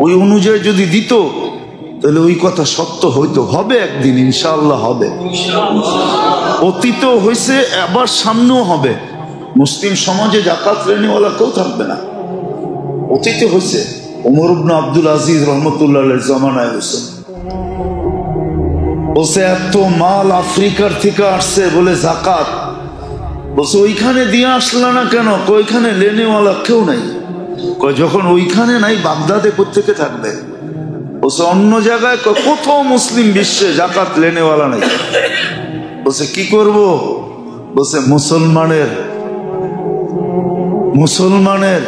ওই অনুযায়ী যদি দিত তাহলে ওই কথা সত্য হইতো, হবে একদিন ইনশাআল্লাহ হবে। অতীত হয়েছে, আবার সামনেও হবে। মুসলিম সমাজে যাকাত লেনেওয়ালা কেউ থাকবে না, অতীতে হয়েছে। ওমর ইবনে আব্দুল আজিজ রহমতুল্লাহ আলাইহির জামানায় হয়েছে। বলছে এত মাল আফ্রিকার থেকে আসছে বলে যাকাত, বলছে ওইখানে দিয়ে আসলা না কেন? ওইখানে লেনেওয়ালা কেউ নাই। যখন ওইখানে নাই, বাগদাদে কোত্থেকে থাকবে? বলছে অন্য জায়গায় কোথাও মুসলিম বিশ্বে যাকাত লেনেওয়ালা নাই। বলছে কি করব? বলছে মুসলমানের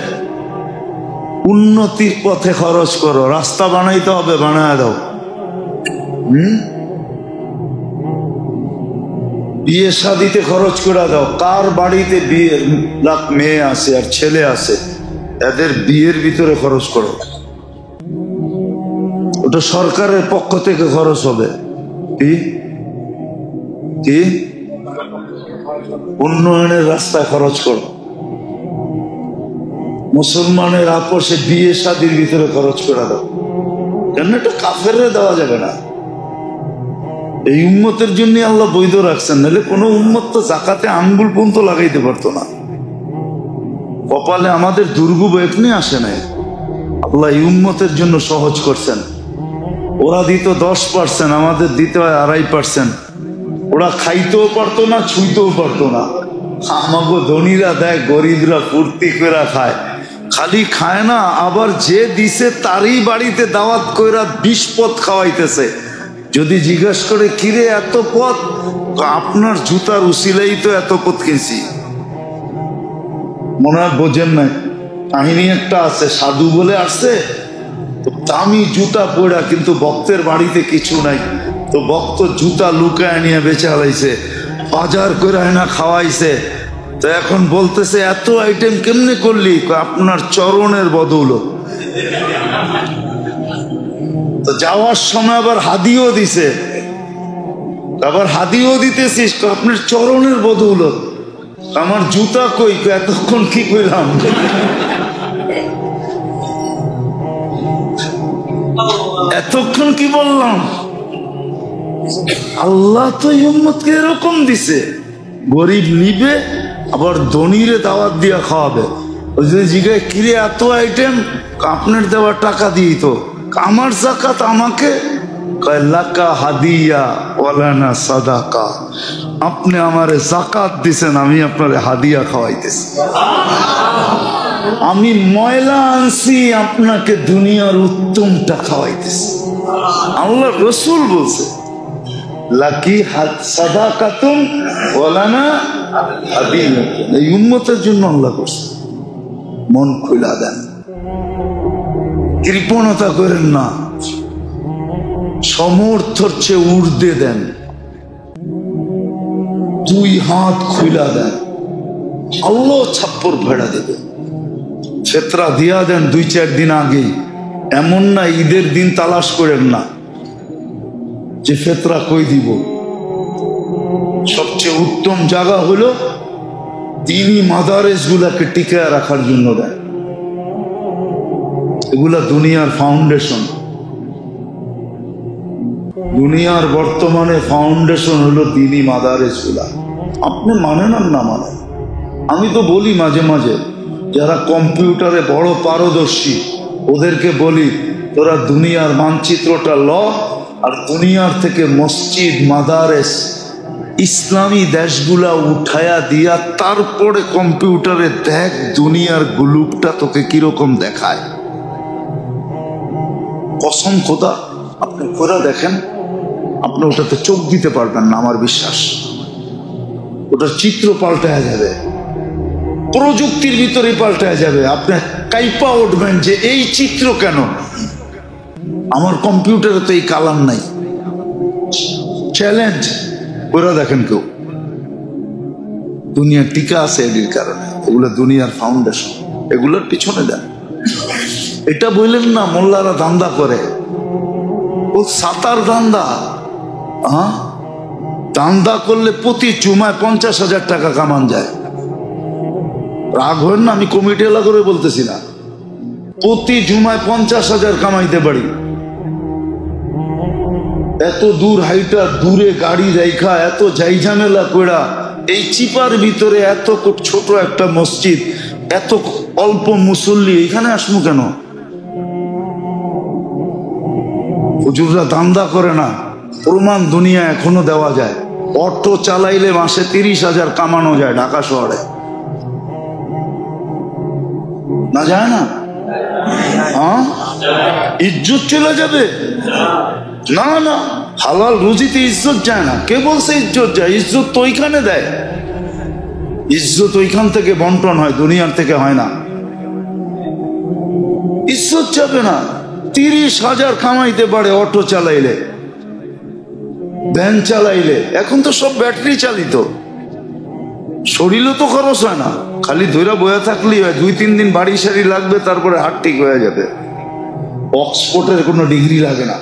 উন্নতির পথে খরচ করো, রাস্তা বানাইতে হবে, বানায় দাও। বিয়ে শাদিতে খরচ করে দাও। কার বাড়িতে বিয়ের লাখ মেয়ে আছে আর ছেলে আছে, এদের বিয়ের ভিতরে খরচ করো। ওটা সরকারের পক্ষ থেকে খরচ হবে। কি উন্নয়নের রাস্তায় খরচ করো। মুসলমানের আপোষে বিয়ে শাদির ভিতরে খরচ করে দাও। কেন? এটা কাফেররে দেওয়া যাবে না। এই উম্মতের জন্য আল্লাহ বৈধ রাখছেন, নাহলে কোনো উম্মত তো যাকাতে আঙ্গুল পর্যন্ত লাগাইতে পারতো না। কপালে আমাদের দুর্গব এখনই আসে নাই, আল্লাহ এই উম্মতের জন্য সহজ করছেন। ওরা দিত 10%, আমাদের দিতে হয় 2.5%। ওরা খাইতেও পারতো না, ছুঁইতেও পারতো না। আমাকে ধনীরা দেয়, গরিবরা ফুর্তি করে খায়। খালি খায় না, আবার যে দিছে তারই বাড়িতে দাওয়াত কইরা 20 পদ খাওয়াইতেছে। যদি জিজ্ঞেস করে কিরে এত পথ? আপনার জুতার উসিলেই তো এত পথ কিনছি। মনে হয় বোঝেন নাই, কাহিনী একটা আছে। সাধু বলে আসছে, দামি জুতা পড়া, কিন্তু ভক্তের বাড়িতে কিছু নাই। তো ভক্ত জুতা লুকায় নিয়ে বেচে হালাইছে, বাজার করে না খাওয়াইছে। তো এখন বলতেছে এত আইটেম কেমনে করলি? আপনার চরণের বদৌলত। তো যাওয়ার সময় আবার হাদিও দিছে, আবার হাদিও দিতেছিস, আপনার চরণের বদৌলত। আমার জুতা কই? এতক্ষণ কি কইলাম? এতক্ষণ কি বললাম? আল্লাহ তো উম্মতকে এরকম দিছে, গরিব নিবে, আবার ধনীরে দাওয়াত দিয়া খাওয়াবে। ওই যে জিজ্ঞাসা কিরে এত আইটেম, আপনার দেওয়া টাকা দিই তো, আমার যাকাত আমাকে। লাকা হাদিয়া ওয়ালানা সাদাকা। আপনি আমারে যাকাত দিছেন, আমি আপনারে হাদিয়া খাওয়াইতেছি। আমি ময়লা আনছি, আপনাকে দুনিয়ার উত্তমটা খাওয়াইতেছি। আল্লাহ রসুল বলছে লাকি সাদাকাতুন ওয়ালানা হাদিয়া। এই উম্মতের জন্য আল্লাহ করছে। মন খুলা দেন, কৃপণতা করেন না, সমর্থর চেয়ে ঊর্ধ্বে দেন, 2 হাত খুলা দেন, আল্লাহ ছাপ্পর ভেড়া দেবে। ফেতরা দিয়া দেন 2-4 দিন আগেই। এমন না ঈদের দিন তালাশ করেন না যে ফেতরা কই দিব। সবচেয়ে উত্তম জায়গা হলো দিনী মাদারেস গুলাকে টিকায় রাখার জন্য দেয়। এগুলা দুনিয়ার ফাউন্ডেশন। দুনিয়ার বর্তমানে ফাউন্ডেশন হলো দ্বীনি মাদারেসগুলা। আপনি মানেন আর না মানেন, আমি তো বলি মাঝে মাঝে যারা কম্পিউটারে বড় পারদর্শী ওদেরকে বলি, তোরা দুনিয়ার মানচিত্রটা ল, আর দুনিয়ার থেকে মসজিদ মাদারেস ইসলামী দেশগুলা উঠায়া দিয়া তারপরে কম্পিউটারে দেখ দুনিয়ার গ্লুপটা তোকে কিরকম দেখায়। কসম খোদা, আপনি করে দেখেন, আপনি ওটাতে চোখ দিতে পারবেন না, আমার বিশ্বাস। ওটার চিত্র পাল্টায়া যাবে, প্রযুক্তির ভিতরে পাল্টায়া যাবে। আপনি কাইপা উঠবেন যে এই চিত্র কেন, আমার কম্পিউটারে তো এই কালার নাই। চ্যালেঞ্জ ওরা দেখেন, কেউ দুনিয়া টিকা আছে এটির কারণে। এগুলো দুনিয়ার ফাউন্ডেশন, এগুলোর পিছনে দেন। এটা বললেন না মোল্লারা ধান্দা করে, ও সাতার ধান্দা। হ্যাঁ, ধান্দা করলে প্রতি জুমায় 50,000 টাকা কামান যায়। রাগ হন না, আমি কমিটি এলা করে বলতেছি না, প্রতি জুমায় 50,000 কামাইতে পারি। এত দূর হাইটা, দূরে গাড়ি রেখা, এত যাই ঝামেলা কইরা এই চিপার ভিতরে এত ছোট একটা মসজিদ, এত অল্প মুসল্লি, এখানে আসমু কেন? হুজুররা দান্দা করে না, প্রমাণ দুনিয়া এখনো দেওয়া যায়। অটো চালাইলে মাসে 30,000 কামানো যায় ঢাকা শহরে, না যায় না? হ্যাঁ, ইজ্জত চলে যাবে? না না, হালাল রুজিতে ইজ্জত যায় না। কে বলছে ইজ্জত যায়? ইজ্জত তো ওইখানে দেয়, ইজ্জত ওইখান থেকে বন্টন হয়, দুনিয়ার থেকে হয় না। ইজ্জত যাবে না। 30,000 কামাইতে পারে অটো চালাইলে, ভ্যান চালাইলে। এখন তো সব ব্যাটারি চালিত, শরীরও তো খরচ হয় না, খালি ধৈরা বয়া থাকলেই হয়। 2-3 দিন বাড়ি সারি লাগবে, তারপরে হাট ঠিক হয়ে যাবে। অক্সফোর্ডের কোনো ডিগ্রি লাগে না,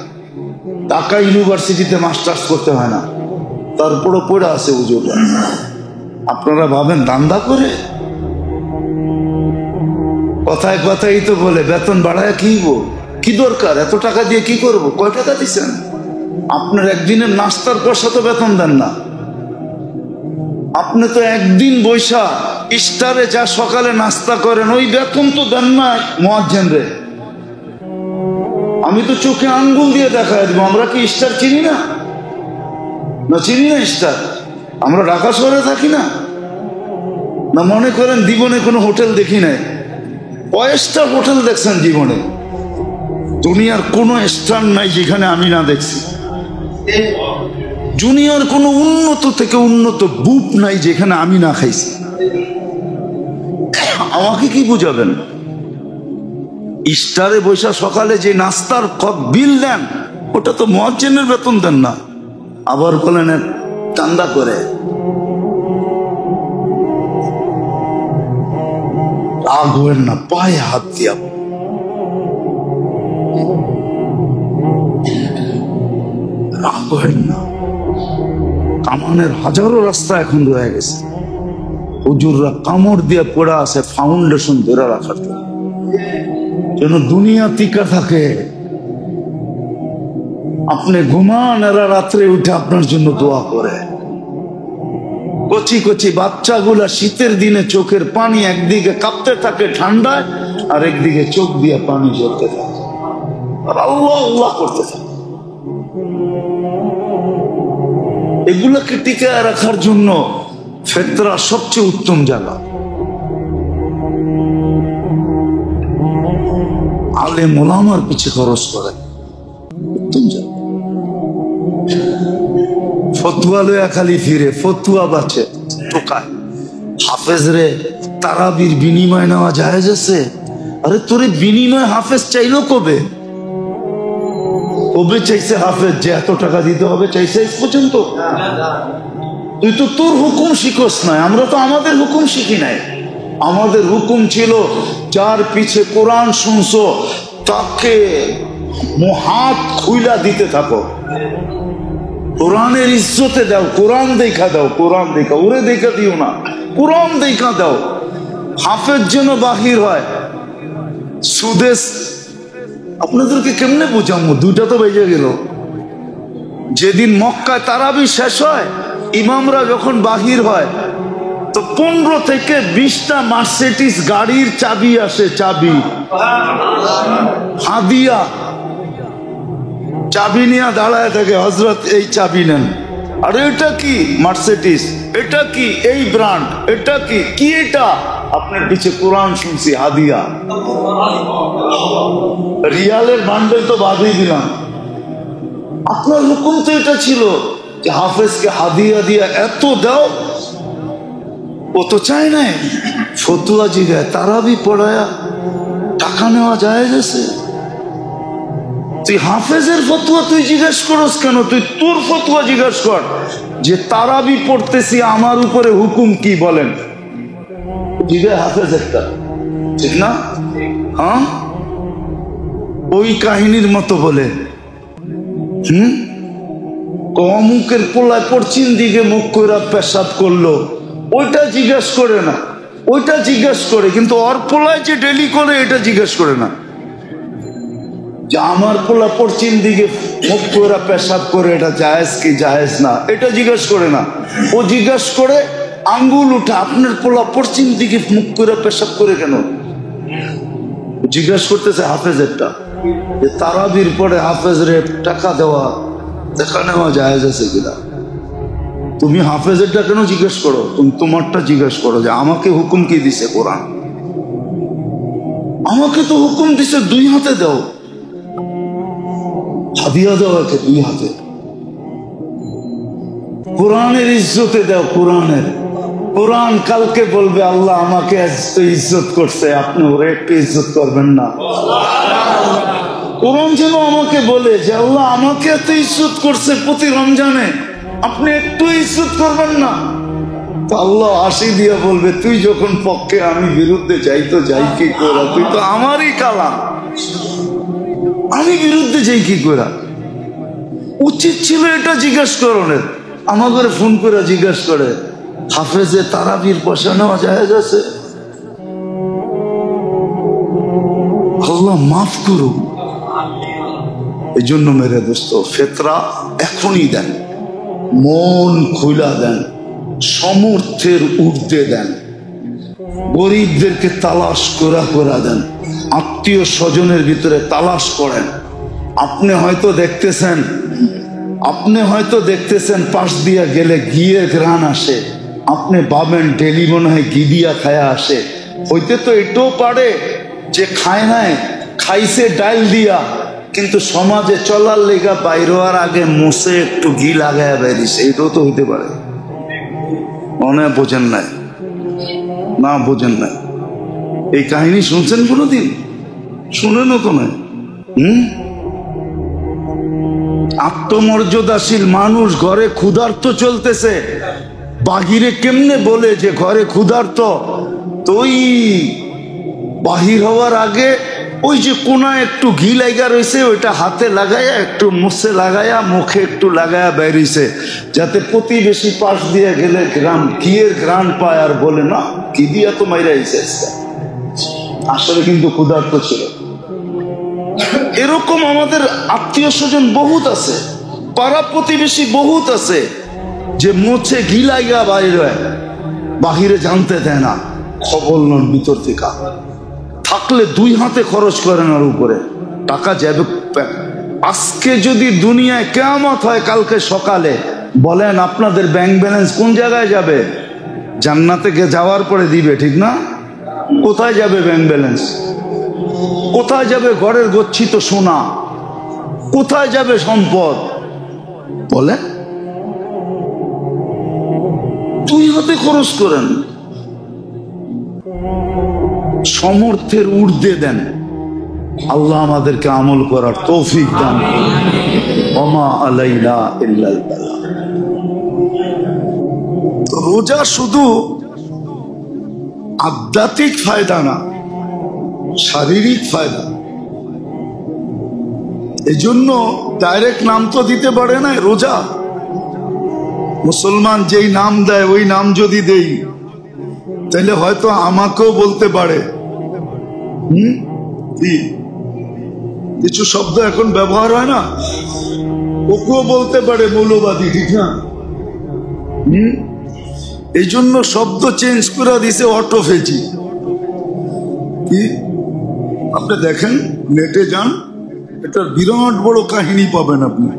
ঢাকা ইউনিভার্সিটিতে মাস্টার্স করতে হয় না, তারপরও পড়ে আছে হুজুররা। আপনারা ভাবেন দান্দা করে? কথায় কথাই তো বলে বেতন বাড়ায় কি দরকার, এত টাকা দিয়ে কি করব? কয় টাকা দিচ্ছেন? আপনার একদিনের নাস্তার পয়সা তো বেতন দেন না। আপনি তো একদিন বৈশা ইস্টারে যা সকালে নাস্তা করেন ওই বেতন তো দেন না মুয়াজ্জিন রে। আমি তো চোখে আঙ্গুল দিয়ে দেখায় দেবো, আমরা কি ইস্টার চিনি না? না চিনি না ইস্টার? আমরা ঢাকা শহরে থাকি না? না মনে করেন জীবনে কোনো হোটেল দেখি নাই? কয়েকটা হোটেল দেখছেন জীবনে? দুনিয়ার কোনো স্থান নাই যেখানে আমি না দেখছি। দুনিয়ার কোনো উন্নত থেকে উন্নত বুপ নাই যেখানে আমি না খাইছি। আমাকে কি বুঝাবেন? ইস্টারে বৈশা সকালে যে নাস্তার বিল দেন ওটা তো মুয়াজ্জিনের বেতন দেন না, আবার বলেন চান্দা করে। রাগ হবেন না, পায়ে হাত দিয়া রাগ হবেন না। কামানের হাজারো রাস্তা এখন রয়ে গেছে, হুজুররা কামড় দিয়ে পড়া আছে ফাউন্ডেশন ধরে রাখার জন্য, যেন দুনিয়া টিকা থাকে। আপনি ঘুমান, এরা রাত্রে উঠে আপনার জন্য দোয়া করে। কচি কচি বাচ্চাগুলা শীতের দিনে চোখের পানি একদিকে কাঁপতে থাকে ঠান্ডায়, আর একদিকে চোখ দিয়ে পানি ঝরতে থাকে, আর আল্লাহ আল্লাহ করতে থাকে। এগুলাকে টিকায় রাখার জন্য ফেতরা সবচেয়ে উত্তম জায়গা। আলেম ওলামার পিছে খরচ করে উত্তম জায়গা। ফতুয়া লয়া খালি ফিরে, ফতুয়া বাঁচে টোকায়। হাফেজ রে তারাবির বিনিময় নেওয়া জায়েজ আছে? আরে তোরে বিনিময় হাফেজ চাইলো কবে? কবে চাইছে হাফেজ যে এত টাকা দিতে হবে? চাইছে আজ পর্যন্ত? তুই তো তোর হুকুম শিখোস নাই, আমরা তো আমাদের হুকুম শিখি নাই। আমাদের হুকুম ছিল যার পিছে কোরআন শুনছো তাকে হাত খুইলা দিতে থাকো, কোরআনের ইজ্জতে দাও, কোরআন দেখা দাও, কোরআন দেখা, ওরে দেখা দিও না, কোরআন দেখা দাও। হাফেজ যেন বাহির হয় সুদেশ। আপনাদেরকে কেমনে বোঝাবো? দুইটা তো বেজে গেল, যেদিন মক্কায় তারাবি শেষ হয়, ইমামরা যখন বাহির হয়, তো 15 থেকে 20টা মার্সিডিজ গাড়ির চাবি আসে, চাবি হাদিয়া, চাবি নিয়ে দাঁড়ায় থাকে, হযরত এই চাবি নেন। আর এটা কি? মার্সিডিজ। এটা কি? এই ব্র্যান্ড। এটা কি? কি এটা? আপনার পিছে কোরআন শুনছি, হাদিয়া। রিয়ালের বান্ডেল তো বাদই দিলাম, আপনার হুকুম তো এটা ছিল যে হাফেজকে হাদিয়া দিয়া এত দাও। ও তো চায় নাই ফতুয়া জিগায় তারাবি পড়ায়া টাকা নেওয়া যায় গেছে। তুই হাফেজের ফতুয়া তুই জিজ্ঞেস করস কেন? তুই তোর ফতুয়া জিজ্ঞেস কর যে তারাবি পড়তেছি, আমার উপরে হুকুম কি বলেন। জিগায় হাফেজ একটা, ঠিক না? হ্যাঁ, ওই কাহিনীর মতো বলে অমুকের পোলায় পশ্চিম দিকে মুখ করে পেশাব করলো, ওইটা জিজ্ঞেস করে না, ওইটা জিজ্ঞেস করে, কিন্তু ওর পোলায় যে ডেলি করে এটা জিজ্ঞেস করে না। যে আমার পোলা পশ্চিম দিকে মুখ করে পেশাব করে, এটা জায়েজ কি জায়েজ না, এটা জিজ্ঞেস করে না। ও জিজ্ঞেস করে আঙ্গুল উঠা, আপনার পোলা পশ্চিম দিকে মুখ করে পেশাব করে কেন? জিজ্ঞেস করতেছে হাফেজেরটা যে তারাবির পরে হাফেজরে টাকা দেওয়া দেখা নেওয়া জায়েজ আছে কিনা। তুমি হাফেজেরটা কেন জিজ্ঞেস করো? তুমি তোমারটা জিজ্ঞেস করো যে আমাকে হুকুম কি দিছে কোরআন। আমাকে তো হুকুম দিছে 2 হাতে দাও, হাদিয়া দাও একে 2 হাতে, কোরআনের ইজ্জতে দাও। কোরআনের, কোরআন কালকে বলবে আল্লাহ আমাকে এত ইজ্জত করছে, আপনি ওরে একটু ইজ্জত করবেন না। কোরআন যেন আমাকে বলে যে আল্লাহ আমাকে এত ইজ্জত করছে প্রতি রমজানে, আপনি একটু ইজ্জত করবেন না। তো আল্লাহ হাসি দিয়া বলবে তুই যখন পক্ষে আমি বিরুদ্ধে যাই তো যাই কি করা, তুই তো আমারই কালাম, আমি বিরুদ্ধে যাই কি করা। উচিত ছিল এটা জিজ্ঞেস করনের। আমাদের ফোন করে জিজ্ঞেস করে হাফেজে তারাবির পয়সা নেওয়া জায়েজ আছে? আল্লাহ মাফ করুক। এই জন্য মেরে দোস্ত, ফেতরা এখনই দেন, মন খুলা দেন, সমর্থের ঊর্ধ্বে দেন, গরিবদেরকে তালাশ করা দেন, আত্মীয় স্বজনের ভিতরে তালাশ করেন। আপনি হয়তো দেখতেছেন পাশ দিয়া গেলে গিয়ে ঘ্রাণ আসে, আপনি ভাবেন ডেলি মনে হয় ঘি দিয়া খায়া আসে। হইতে তো এটাও পারে যে খায় নাই, খাইছে ডাল দিয়া, কিন্তু সমাজে চলার লেগা বাইরে হওয়ার আগে মুছে একটু ঘি লাগায় বেরিয়েছে, এটাও তো হইতে পারে। মনে বোঝেন নাই? না বোঝেন নাই। এই কাহিনী শুনছেন কোনোদিন? শুনেনও তো নয়। আত্মমর্যাদাশীল মানুষ ঘরে ক্ষুধার্ত চলতেছে, বাহিরে কেমনে বলে যে ঘরে ক্ষুধার্ত? তো ওই বাহির হওয়ার আগে ওই যে কোনায় একটু ঘি লাগা রয়েছে, ওইটা হাতে লাগায়া একটু মুছে লাগায়া মুখে একটু লাগায়া বেরিয়েছে, যাতে প্রতিবেশী পাশ দিয়ে গেলে ঘিয়ের ঘ্রাণ পায় আর বলে না ঘি দিয়া তো মাইরা আইছে। আসলে কিন্তু ক্ষুধার্ত ছিল। এরকম আমাদের আত্মীয় স্বজন বহুত আছে, পাড়া প্রতিবেশী বহুত আছে যে মুছে ঘি লাগা বাইর হয়, বাহিরে জানতে দেয় না, খবর নন ভিতর থেকে। থাকলে 2 হাতে খরচ করেন ওর উপরে, টাকা যাবে। আজকে যদি দুনিয়ায় কিয়ামত হয় কালকে সকালে, বলেন আপনাদের ব্যাংক ব্যালেন্স কোন জায়গায় যাবে? জান্নাতে যাওয়ার পরে দিবে, ঠিক না? কোথায় যাবে ব্যাংক ব্যালেন্স? কোথায় যাবে ঘরের গচ্ছিত সোনা? কোথায় যাবে সম্পদ? বলে 2 হাতে খরচ করেন, সমর্থের ঊর্ধ্বে দেন। আল্লাহ আমাদেরকে আমল করার তৌফিক দান করুন। ওমা আলাইনা ইল্লাল বালাগ। রোজা শুধু আধ্যাত্মিক ফায়দা না, শারীরিক ফায়দা। এজন্য ডাইরেক্ট নাম তো দিতে পারে না রোজা। মুসলমান যেই নাম দেয় ওই নাম যদি দেই তাহলে হয়তো আমাকেও বলতে পারে। কিছু শব্দ এখন ব্যবহার হয় না, ওকেও বলতে পারে মৌলবাদী, ঠিক না? এই জন্য শব্দ চেঞ্জ করে দিছে অটোফেজি। কি আপনি দেখেন, নেটে যান, এটার বিরাট বড় কাহিনী পাবেন, আপনি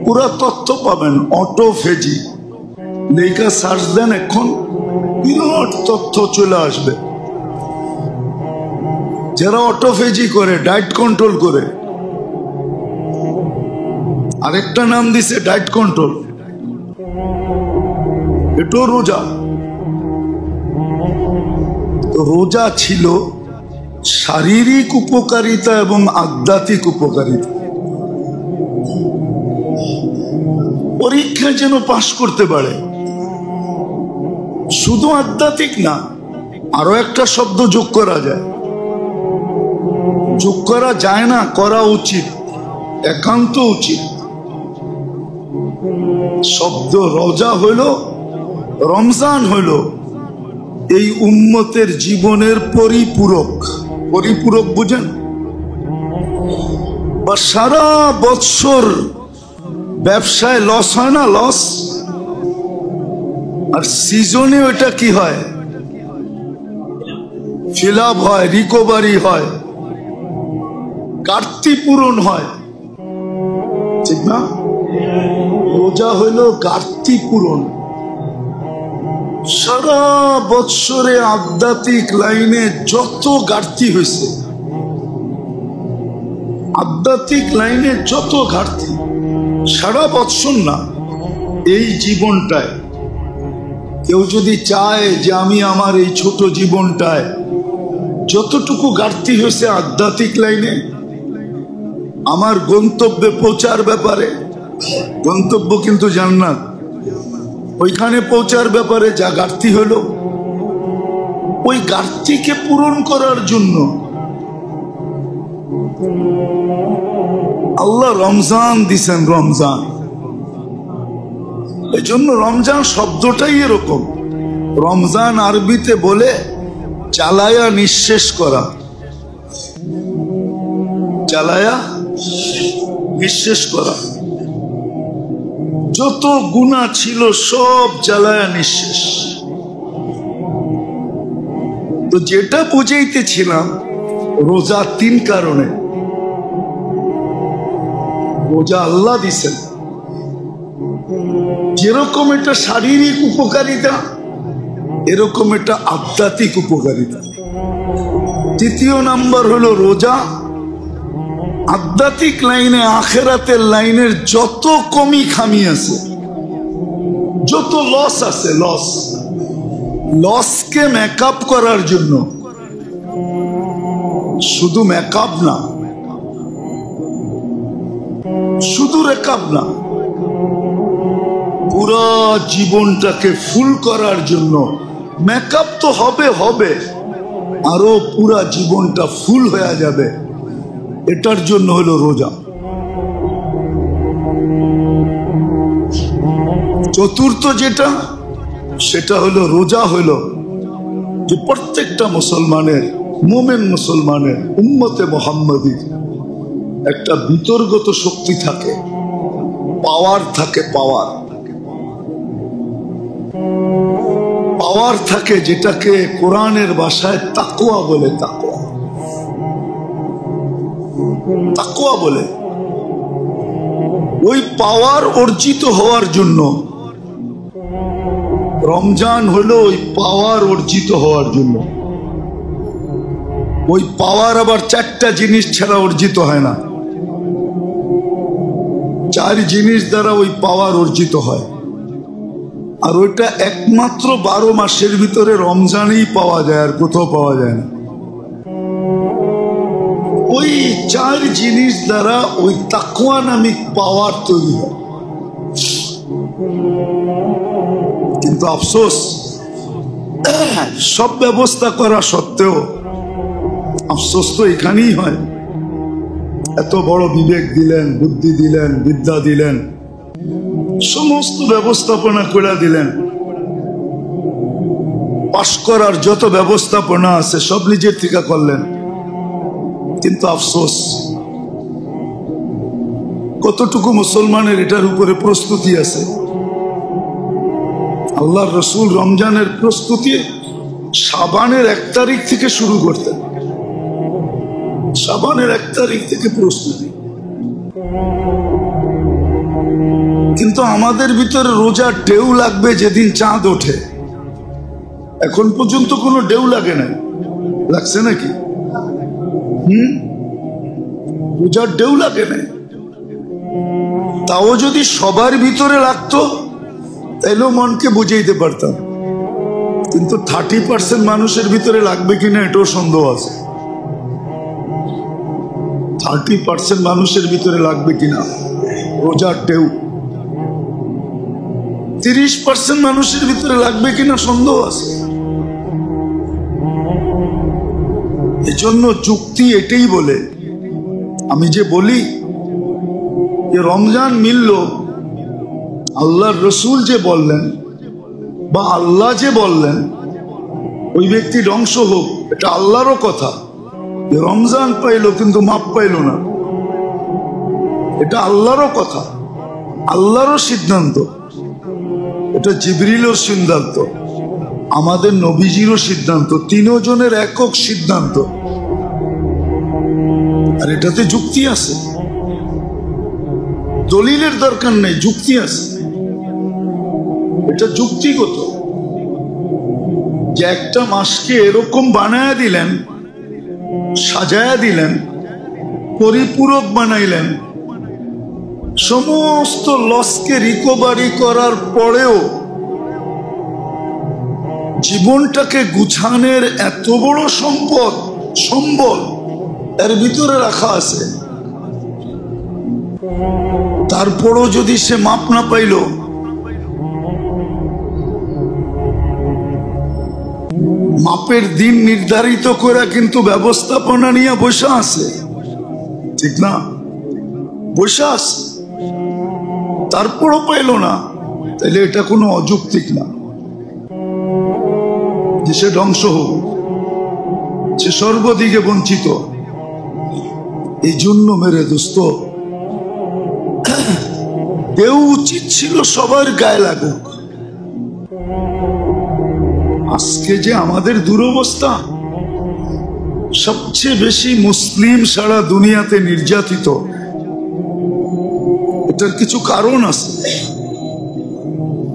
পুরা তথ্য পাবেন। অটোফেজি লেখা সার্চ দেন, এখন বিরাট তথ্য চলে আসবে। যারা অটোফেজি করে, ডায়েট কন্ট্রোল করে, আরেকটা নাম দিছে ডায়েট কন্ট্রোল, এটাও রোজা। তো রোজা ছিল শারীরিক উপকারিতা এবং আধ্যাত্মিক উপকারিতা। পরীক্ষায় যেন পাশ করতে পারে, শুধু আধ্যাত্মিক না, আরো একটা শব্দ যোগ করা যায়। যোগ করা যায় না, করা উচিত, একান্ত উচিত। শব্দ রোজা হইল, রমজান হইল এই উম্মতের জীবনের পরিপূরক। পরিপূরক বুঝেন? বা সারা বৎসর ব্যবসায় লস হয় না, লস, আর সিজনে ওটা কি হয়, ফিল আপ হয়, রিকভারি হয়, ঘাটতি পূরণ হয়, ঠিক না? রোজা হইল ঘাটতি পূরণ। সারা বৎসরে আধ্যাত্মিক লাইনে যত ঘাটতি হয়েছে, আধ্যাত্মিক লাইনে যত ঘাটতি, সারা বৎসর না, এই জীবনটায় কেউ যদি চায় যে আমি আমার এই ছোট জীবনটায় যতটুকু ঘাটতি হয়েছে আধ্যাত্মিক লাইনে, আমার গন্তব্যে পৌঁছার ব্যাপারে, গন্তব্য কিন্তু জান্নাত, ওইখানে পৌঁছার ব্যাপারে যা ঘাটতি হলো, ওই ঘাটতিকে পূরণ করার জন্য আল্লাহ রমজান দিছেন। রমজান, এই জন্য রমজান শব্দটাই এরকম। রমজান আরবিতে বলে চালায়া নিঃশেষ করা, চালায়া নিঃশেষ করা। যত গুনাহ ছিল সব চালায়া নিঃশেষ। তো যেটা বুঝাইতেছিলাম, রোজা তিন কারণে। রোজা আল্লাহ দিছেন, যেরকম এটা শারীরিক উপকারিতা, এরকম এটা আধ্যাত্মিক উপকারিতা। তৃতীয় নাম্বার হলো রোজা আধ্যাত্মিক লাইনে, আখেরাতের লাইনের যত কমি খামি আছে, যত লস আছে, লসকে মেকআপ করার জন্য। শুধু মেকআপ না, শুধু রেকআপ না, পুরা জীবনটাকে ফুল করার জন্য। মেকআপ তো হবে হবে, আরো পুরা জীবনটা ফুল হয়ে যাবে, এটার জন্য হলো রোজা। চতুর্থ যেটা, সেটা হলো রোজা হলো যে প্রত্যেকটা মুসলমানের, মোমেন মুসলমানের, উম্মতে মুহাম্মাদী একটা বিতর্গত শক্তি থাকে, পাওয়ার থাকে, পাওয়ার থাকে, যেটাকে কোরআনের ভাষায় তাকওয়া বলে। তাকওয়া বলে। ওই পাওয়ার অর্জিত হওয়ার জন্য রমজান হলো ওই পাওয়ার অর্জিত হওয়ার জন্য। ওই পাওয়ার আবার চারটা জিনিস ছাড়া অর্জিত হয় না, চার জিনিস দ্বারা ওই পাওয়ার অর্জিত হয়। আর ওইটা একমাত্র 12 মাসের ভিতরে রমজানেই পাওয়া যায়, আর কোথাও পাওয়া যায় না। ওই চার জিনিস দ্বারা ওই তাকওয়া নামিক পাওয়ার তৈরি হয়। কিন্তু আফসোস, সব ব্যবস্থা করা সত্ত্বেও আফসোস তো এখানেই হয়। এত বড় বিবেক দিলেন, বুদ্ধি দিলেন, বিদ্যা দিলেন, সমস্ত ব্যবস্থাপনা করে দিলেন, পাশ করার যত ব্যবস্থাপনা আছে সব নিজের থেকে করলেন, কিন্তু আফসোস কতটুকু মুসলমানের এটার উপরে প্রস্তুতি আছে? আল্লাহর রসুল রমজানের প্রস্তুতি শাবানের 1 তারিখ থেকে শুরু করতেন। শাবানের 1 তারিখ থেকে প্রস্তুতি। কিন্তু আমাদের ভিতরে রোজা ঢেউ লাগবে যেদিন চাঁদ ওঠে। এখন পর্যন্ত কোনো ঢেউ লাগে না, লাগছে নাকি? রোজার ঢেউ লাগে না। তাও যদি সবার ভিতরে লাগতো তাইলেও মনকে বুঝাইতে পারতাম, কিন্তু 30% মানুষের ভিতরে লাগবে কিনা এটাও সন্দেহ আছে। 30% মানুষের ভিতরে লাগবে কিনা রোজার ঢেউ, 30% মানুষের ভিতরে লাগবে কিনা সন্দেহ আছে। এজন্য যুক্তি এটাই বলে, আমি যে বলি যে রমজান মিলল, আল্লাহর রসুল যে বললেন বা আল্লাহ যে বললেন ওই ব্যক্তি ধ্বংস হোক, এটা আল্লাহরও কথা। রমজান পাইলো কিন্তু মাপ পাইলো না, এটা আল্লাহরও কথা, আল্লাহরও সিদ্ধান্ত। এটা জিবরিলের সিদ্ধান্ত, আমাদের নবীজিরও সিদ্ধান্ত, 3 জনের একক সিদ্ধান্ত। আর এটাতে যুক্তি আছে, দলিলের দরকার নেই, যুক্তি আছে। এটা যুক্তিগত যে একটা মাসকে এরকম বানায়া দিলেন, সাজায়া দিলেন, পরিপূরক বানাইলেন, সমস্ত লসকে রিকভারি করার পরেও জীবনটাকে গুছানোর এত বড় সম্বল এর ভিতরে রাখা আছে। তারপরও যদি সে মাপ না পাইল, মাপের দিন নির্ধারিত করে কিন্তু ব্যবস্থাপনা নিয়ে বসে আছে, ঠিক না? বসে আছে, তারপরও পাইল না, তাহলে এটা কোনো অযৌক্তিক না যে সে ধ্বংস হোক, সে সর্বদিকে বঞ্চিত। এই জন্য মেরে দোস্ত, কেউ উচিত ছিল সবার গায়ে লাগুক। আজকে যে আমাদের দুরবস্থা, সবচেয়ে বেশি মুসলিম সারা দুনিয়াতে নির্যাতিত, এটার কিছু কারণ আছে।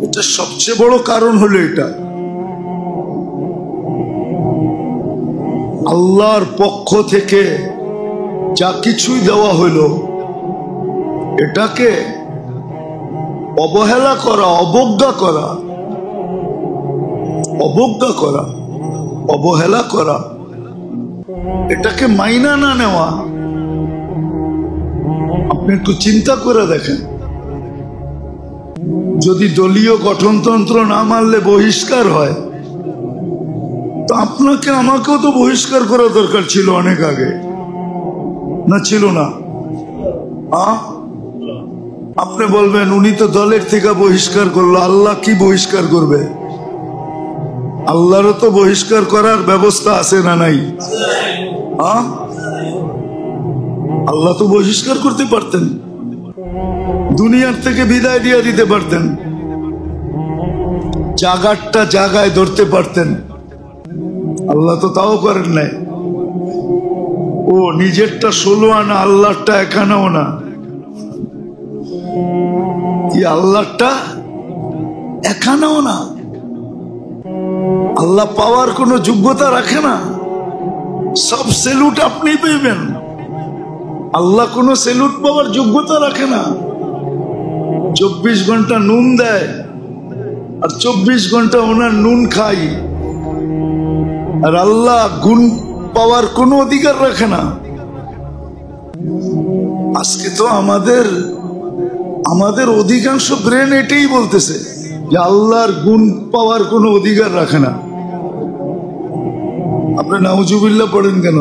এটা সবচেয়ে বড় কারণ হলো এটা আল্লাহর পক্ষ থেকে যা কিছুই দেওয়া হলো এটাকে অবহেলা করা, অবহেলা করা, এটাকে মাইনা না নেওয়া। আপনি একটু চিন্তা করে দেখেন, যদি দলীয় গঠনতন্ত্র না মানলে বহিষ্কার হয়, তো আপনাকে আমাকেও তো বহিষ্কার করা দরকার ছিল অনেক আগে, না ছিল না? আপনি বলবেন উনি তো দলের থেকে বহিষ্কার করলো, আল্লাহ কি বহিষ্কার করবে? আল্লাহরও তো বহিষ্কার করার ব্যবস্থা আছে না নাই? আল্লাহ তো বহিষ্কার করতে পারতেন, দুনিয়ার থেকে বিদায় দিয়ে দিতে পারতেন, জায়গাটা জায়গায় ধরতে পারতেন। আল্লাহ তো তাও করেন নাই। ও নিজেরটা 16 আনা, আল্লাহটা 1 আনাও না। কি আল্লাহটা 1 আনাও না? আল্লাহ পাওয়ার কোনো যোগ্যতা রাখে না, সব সেলুট আপনি পেবেন। আল্লাহ কোনো সেলুট পাওয়ার যোগ্যতা রাখে না। 24 ঘন্টা নুন দেয় আর 24 ঘন্টা ওনার নুন খাই, আর আল্লাহ গুণ পাওয়ার কোনো অধিকার রাখে না। আজকে তো আমাদের অধিকাংশ ব্রেন এটাই বলতেছে যে আল্লাহর গুণ পাওয়ার কোনো অধিকার রাখে না। আপনি নাউজুবিল্লাহ পড়েন কেন?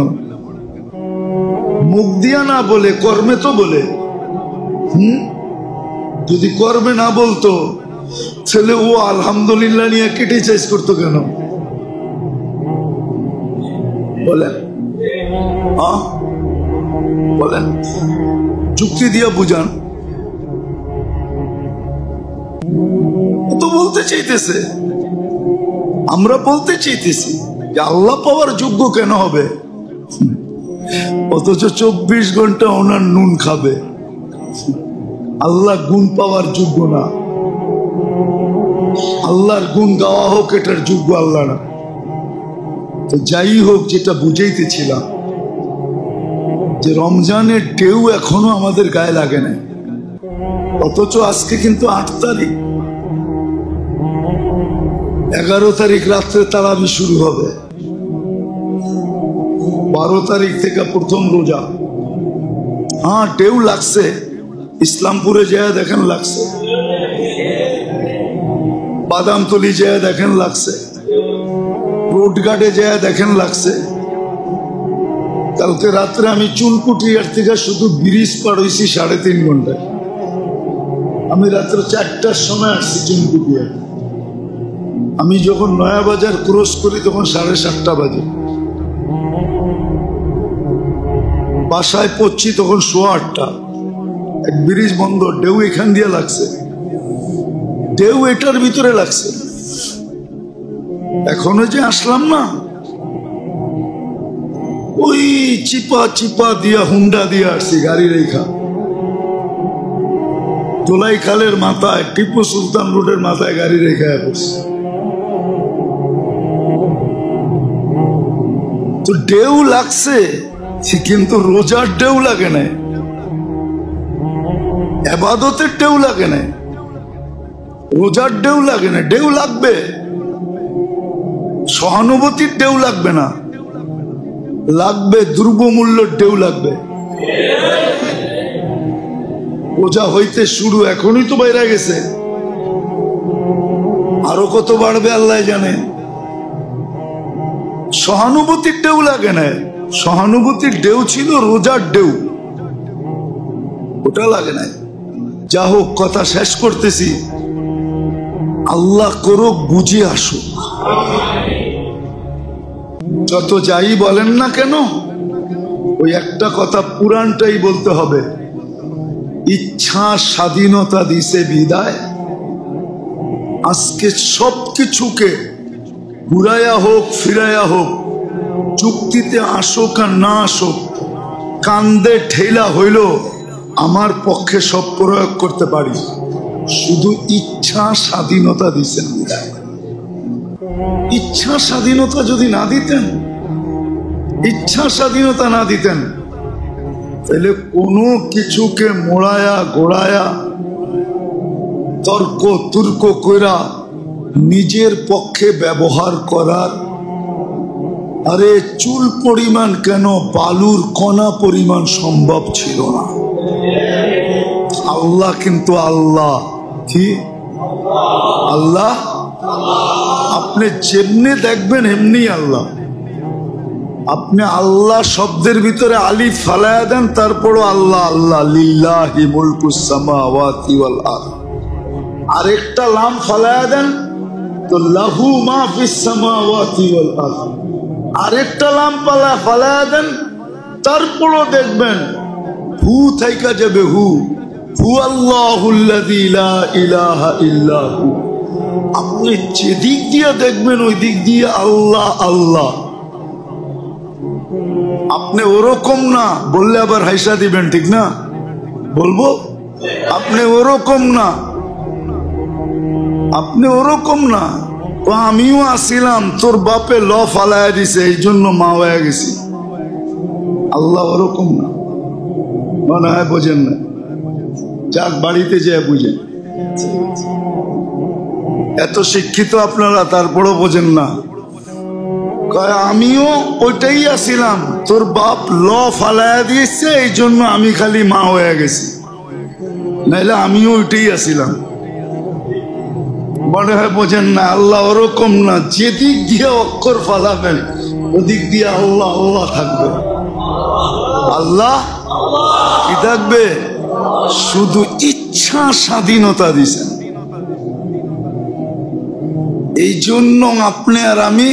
মুখ দিয়া না বলে, কর্মে তো বলে। যদি কর্মে না বলতো ছেলে ও আলহামদুলিল্লাহ নিয়ে ক্রিটিসাইজ করতো কেন? বলেন, বলেন, যুক্তি দিয়া বুঝান। বলতে চাইতেছে, আমরা বলতে চাইতেছি যে আল্লাহ পাওয়ার যোগ্য কেন হবে, অথচ 24 ঘন্টা ওনার নুন খাবে। আল্লাহ গুণ পাওয়ার যোগ্য না, আল্লাহর গুণ গাওয়া হোক এটার যোগ্য আল্লাহ না। তো যাই হোক, যেটা বুঝাইতেছিলাম যে রমজানের ঢেউ এখনো আমাদের গায়ে লাগে না, অথচ আজকে কিন্তু 8 তারিখ, 11 তারিখ রাত্রে তারাবি শুরু হবে, 12 তারিখ থেকে প্রথম রোজা। হ্যাঁ, ঢেউ লাগছে, ইসলামপুরে যায় দেখেন লাগছে, বাদামতলি যায় দেখেন লাগছে, রোডঘাটে যায় দেখেন লাগছে। কালকে রাত্রে আমি চুনকুটিয়ার থেকে শুধু ব্রিজ পার হয়েছি 3.5 ঘন্টায়। আমি রাত্রে 4টার সময় আসছি চুনকুটিয়া। আমি যখন নয়া বাজার ক্রস করি তখন 7:30 বাজে, বাসায় পড়ছি তখন 8:15। এক ব্রিজ বন্ধ, ঢেউ এখান দিয়ে লাগছে, ঢেউ এটার ভিতরে লাগছে। এখনো যে আসলাম না, ওই চিপা চিপা দিয়া হুন্ডা দিয়ে আসছি, গাড়ি রেখা তোলাই খালের মাথায়, টিপু সুলতান রোডের মাথায় গাড়ি রেখা বসছে। তো ঢেউ লাগছে, কিন্তু রোজার ঢেউ লাগে না, ইবাদতের ঢেউ লাগে না, রোজার ঢেউ লাগে না। ঢেউ লাগবে, সহানুভূতির ঢেউ লাগবে না, লাগবে দ্রব্যমূল্যের ঢেউ লাগবে। রোজা হইতে শুরু, এখনই তো বাইরে গেছে, আরো কত বাড়বে আল্লাহ জানে। সহানুভূতির ঢেউ লাগে না, সহানুভূতির ঢেউ ছিল রোজার ঢেউ, ওটা লাগে না। যা হোক, কথা শেষ করতেছি, আল্লাহ করুক বুঝে আসুক। যত যাই বলেন না কেন, ওই একটা কথা পুরাণটাই বলতে হবে, ইচ্ছা স্বাধীনতা দিছে বিদায়। আজকে সবকিছুকে ঘুরাইয়া হোক ফিরাইয়া হোক, চুক্তিতে আসুক আর না আসুক, কান্দে ঠেলা হইল আমার পক্ষে সব প্রয়োগ করতে পারি। শুধু ইচ্ছা স্বাধীনতা দিচ্ছেন বিদায়। ইচ্ছা স্বাধীনতা যদি না দিতেন, ইচ্ছা স্বাধীনতা না দিতেন, তাহলে কোনো কিছুকে মোড়ায়া গোড়ায়া তর্ক তুর্ক কইরা নিজের পক্ষে ব্যবহার করার, আরে চুল পরিমাণ কেন, বালুর কণা পরিমাণ সম্ভব ছিল না। আল্লাহ কিন্তু আল্লাহ, কি আল্লাহ, আপনি যেমনি দেখবেন এমনি আল্লাহ। আপনি আল্লাহ শব্দের ভিতরে আলিফ ফালায়া দেন, তারপরও আল্লাহ আল্লাহ, লিল্লাহি মুলকুস সামাওয়াতি ওয়াল আরদ। আরেকটা লাম ফালায়া দেন তো লাহু মা ফিস সামাওয়াতি ওয়াল আরদ। আরেকটা লাম ফালায়া দেন, তারপরও দেখবেন হু থাইকা যাবে হু, হু আল্লাহুল্লাযী লা ইলাহা ইল্লা হু। আপনি যেদিক দিয়ে দেখবেন ওই দিক দিয়ে আল্লাহ আল্লাহ। আপনি ওরকম না বললে আবার হাইসা দিবেন, ঠিক না? বলবো আপনি ওরকম না, আপনি ওরকম না। তো আমিও আসিলাম, তোর বাপে ল ফালায়া দিছে, এই জন্য মা হয়ে গেছি। আল্লাহ ওরকম না, মনে হয় বোঝেন না। যাক, বাড়িতে যেয়ে বুঝেন। এত শিক্ষিত আপনারা, তারপরও বোঝেন না। আমিও ওইটাই আসিলাম, তোর বাপ ল ফালায়া দিয়েছে, এই জন্য আমি খালি মা হয়ে গেছি, নাইলে আমিও ওইটাই আসিলাম। মনে হয় বোঝেন না। আল্লাহ ওরকম না, যেদিক দিয়ে অক্ষর ফালাবেন ওদিক দিয়ে আল্লাহ আল্লাহ থাকবে। আল্লাহ কি থাকবে? শুধু ইচ্ছা স্বাধীনতা দিছেন। এই জন্য আপনি আর আমি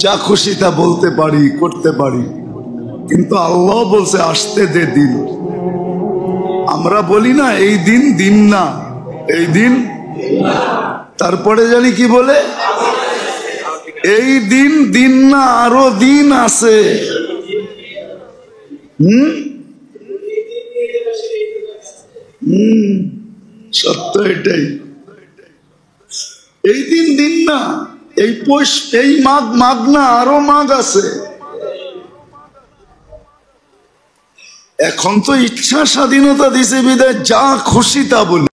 যা খুশি তা বলতে পারি, করতে পারি, কিন্তু আল্লাহ বলছে আসতে দে দিন। আমরা বলি না এই দিন, দিন না, এই দিন তারপরে জানি কি বলে, এই দিন দিন না আরো দিন আছে। সত্য এটাই, এই দিন দিন না, এই পৌষ, এই মাঘ মাঘ না আরো মাঘ আছে। এখন তো ইচ্ছা স্বাধীনতা দিছে বিদায় যা খুশি তা বলি।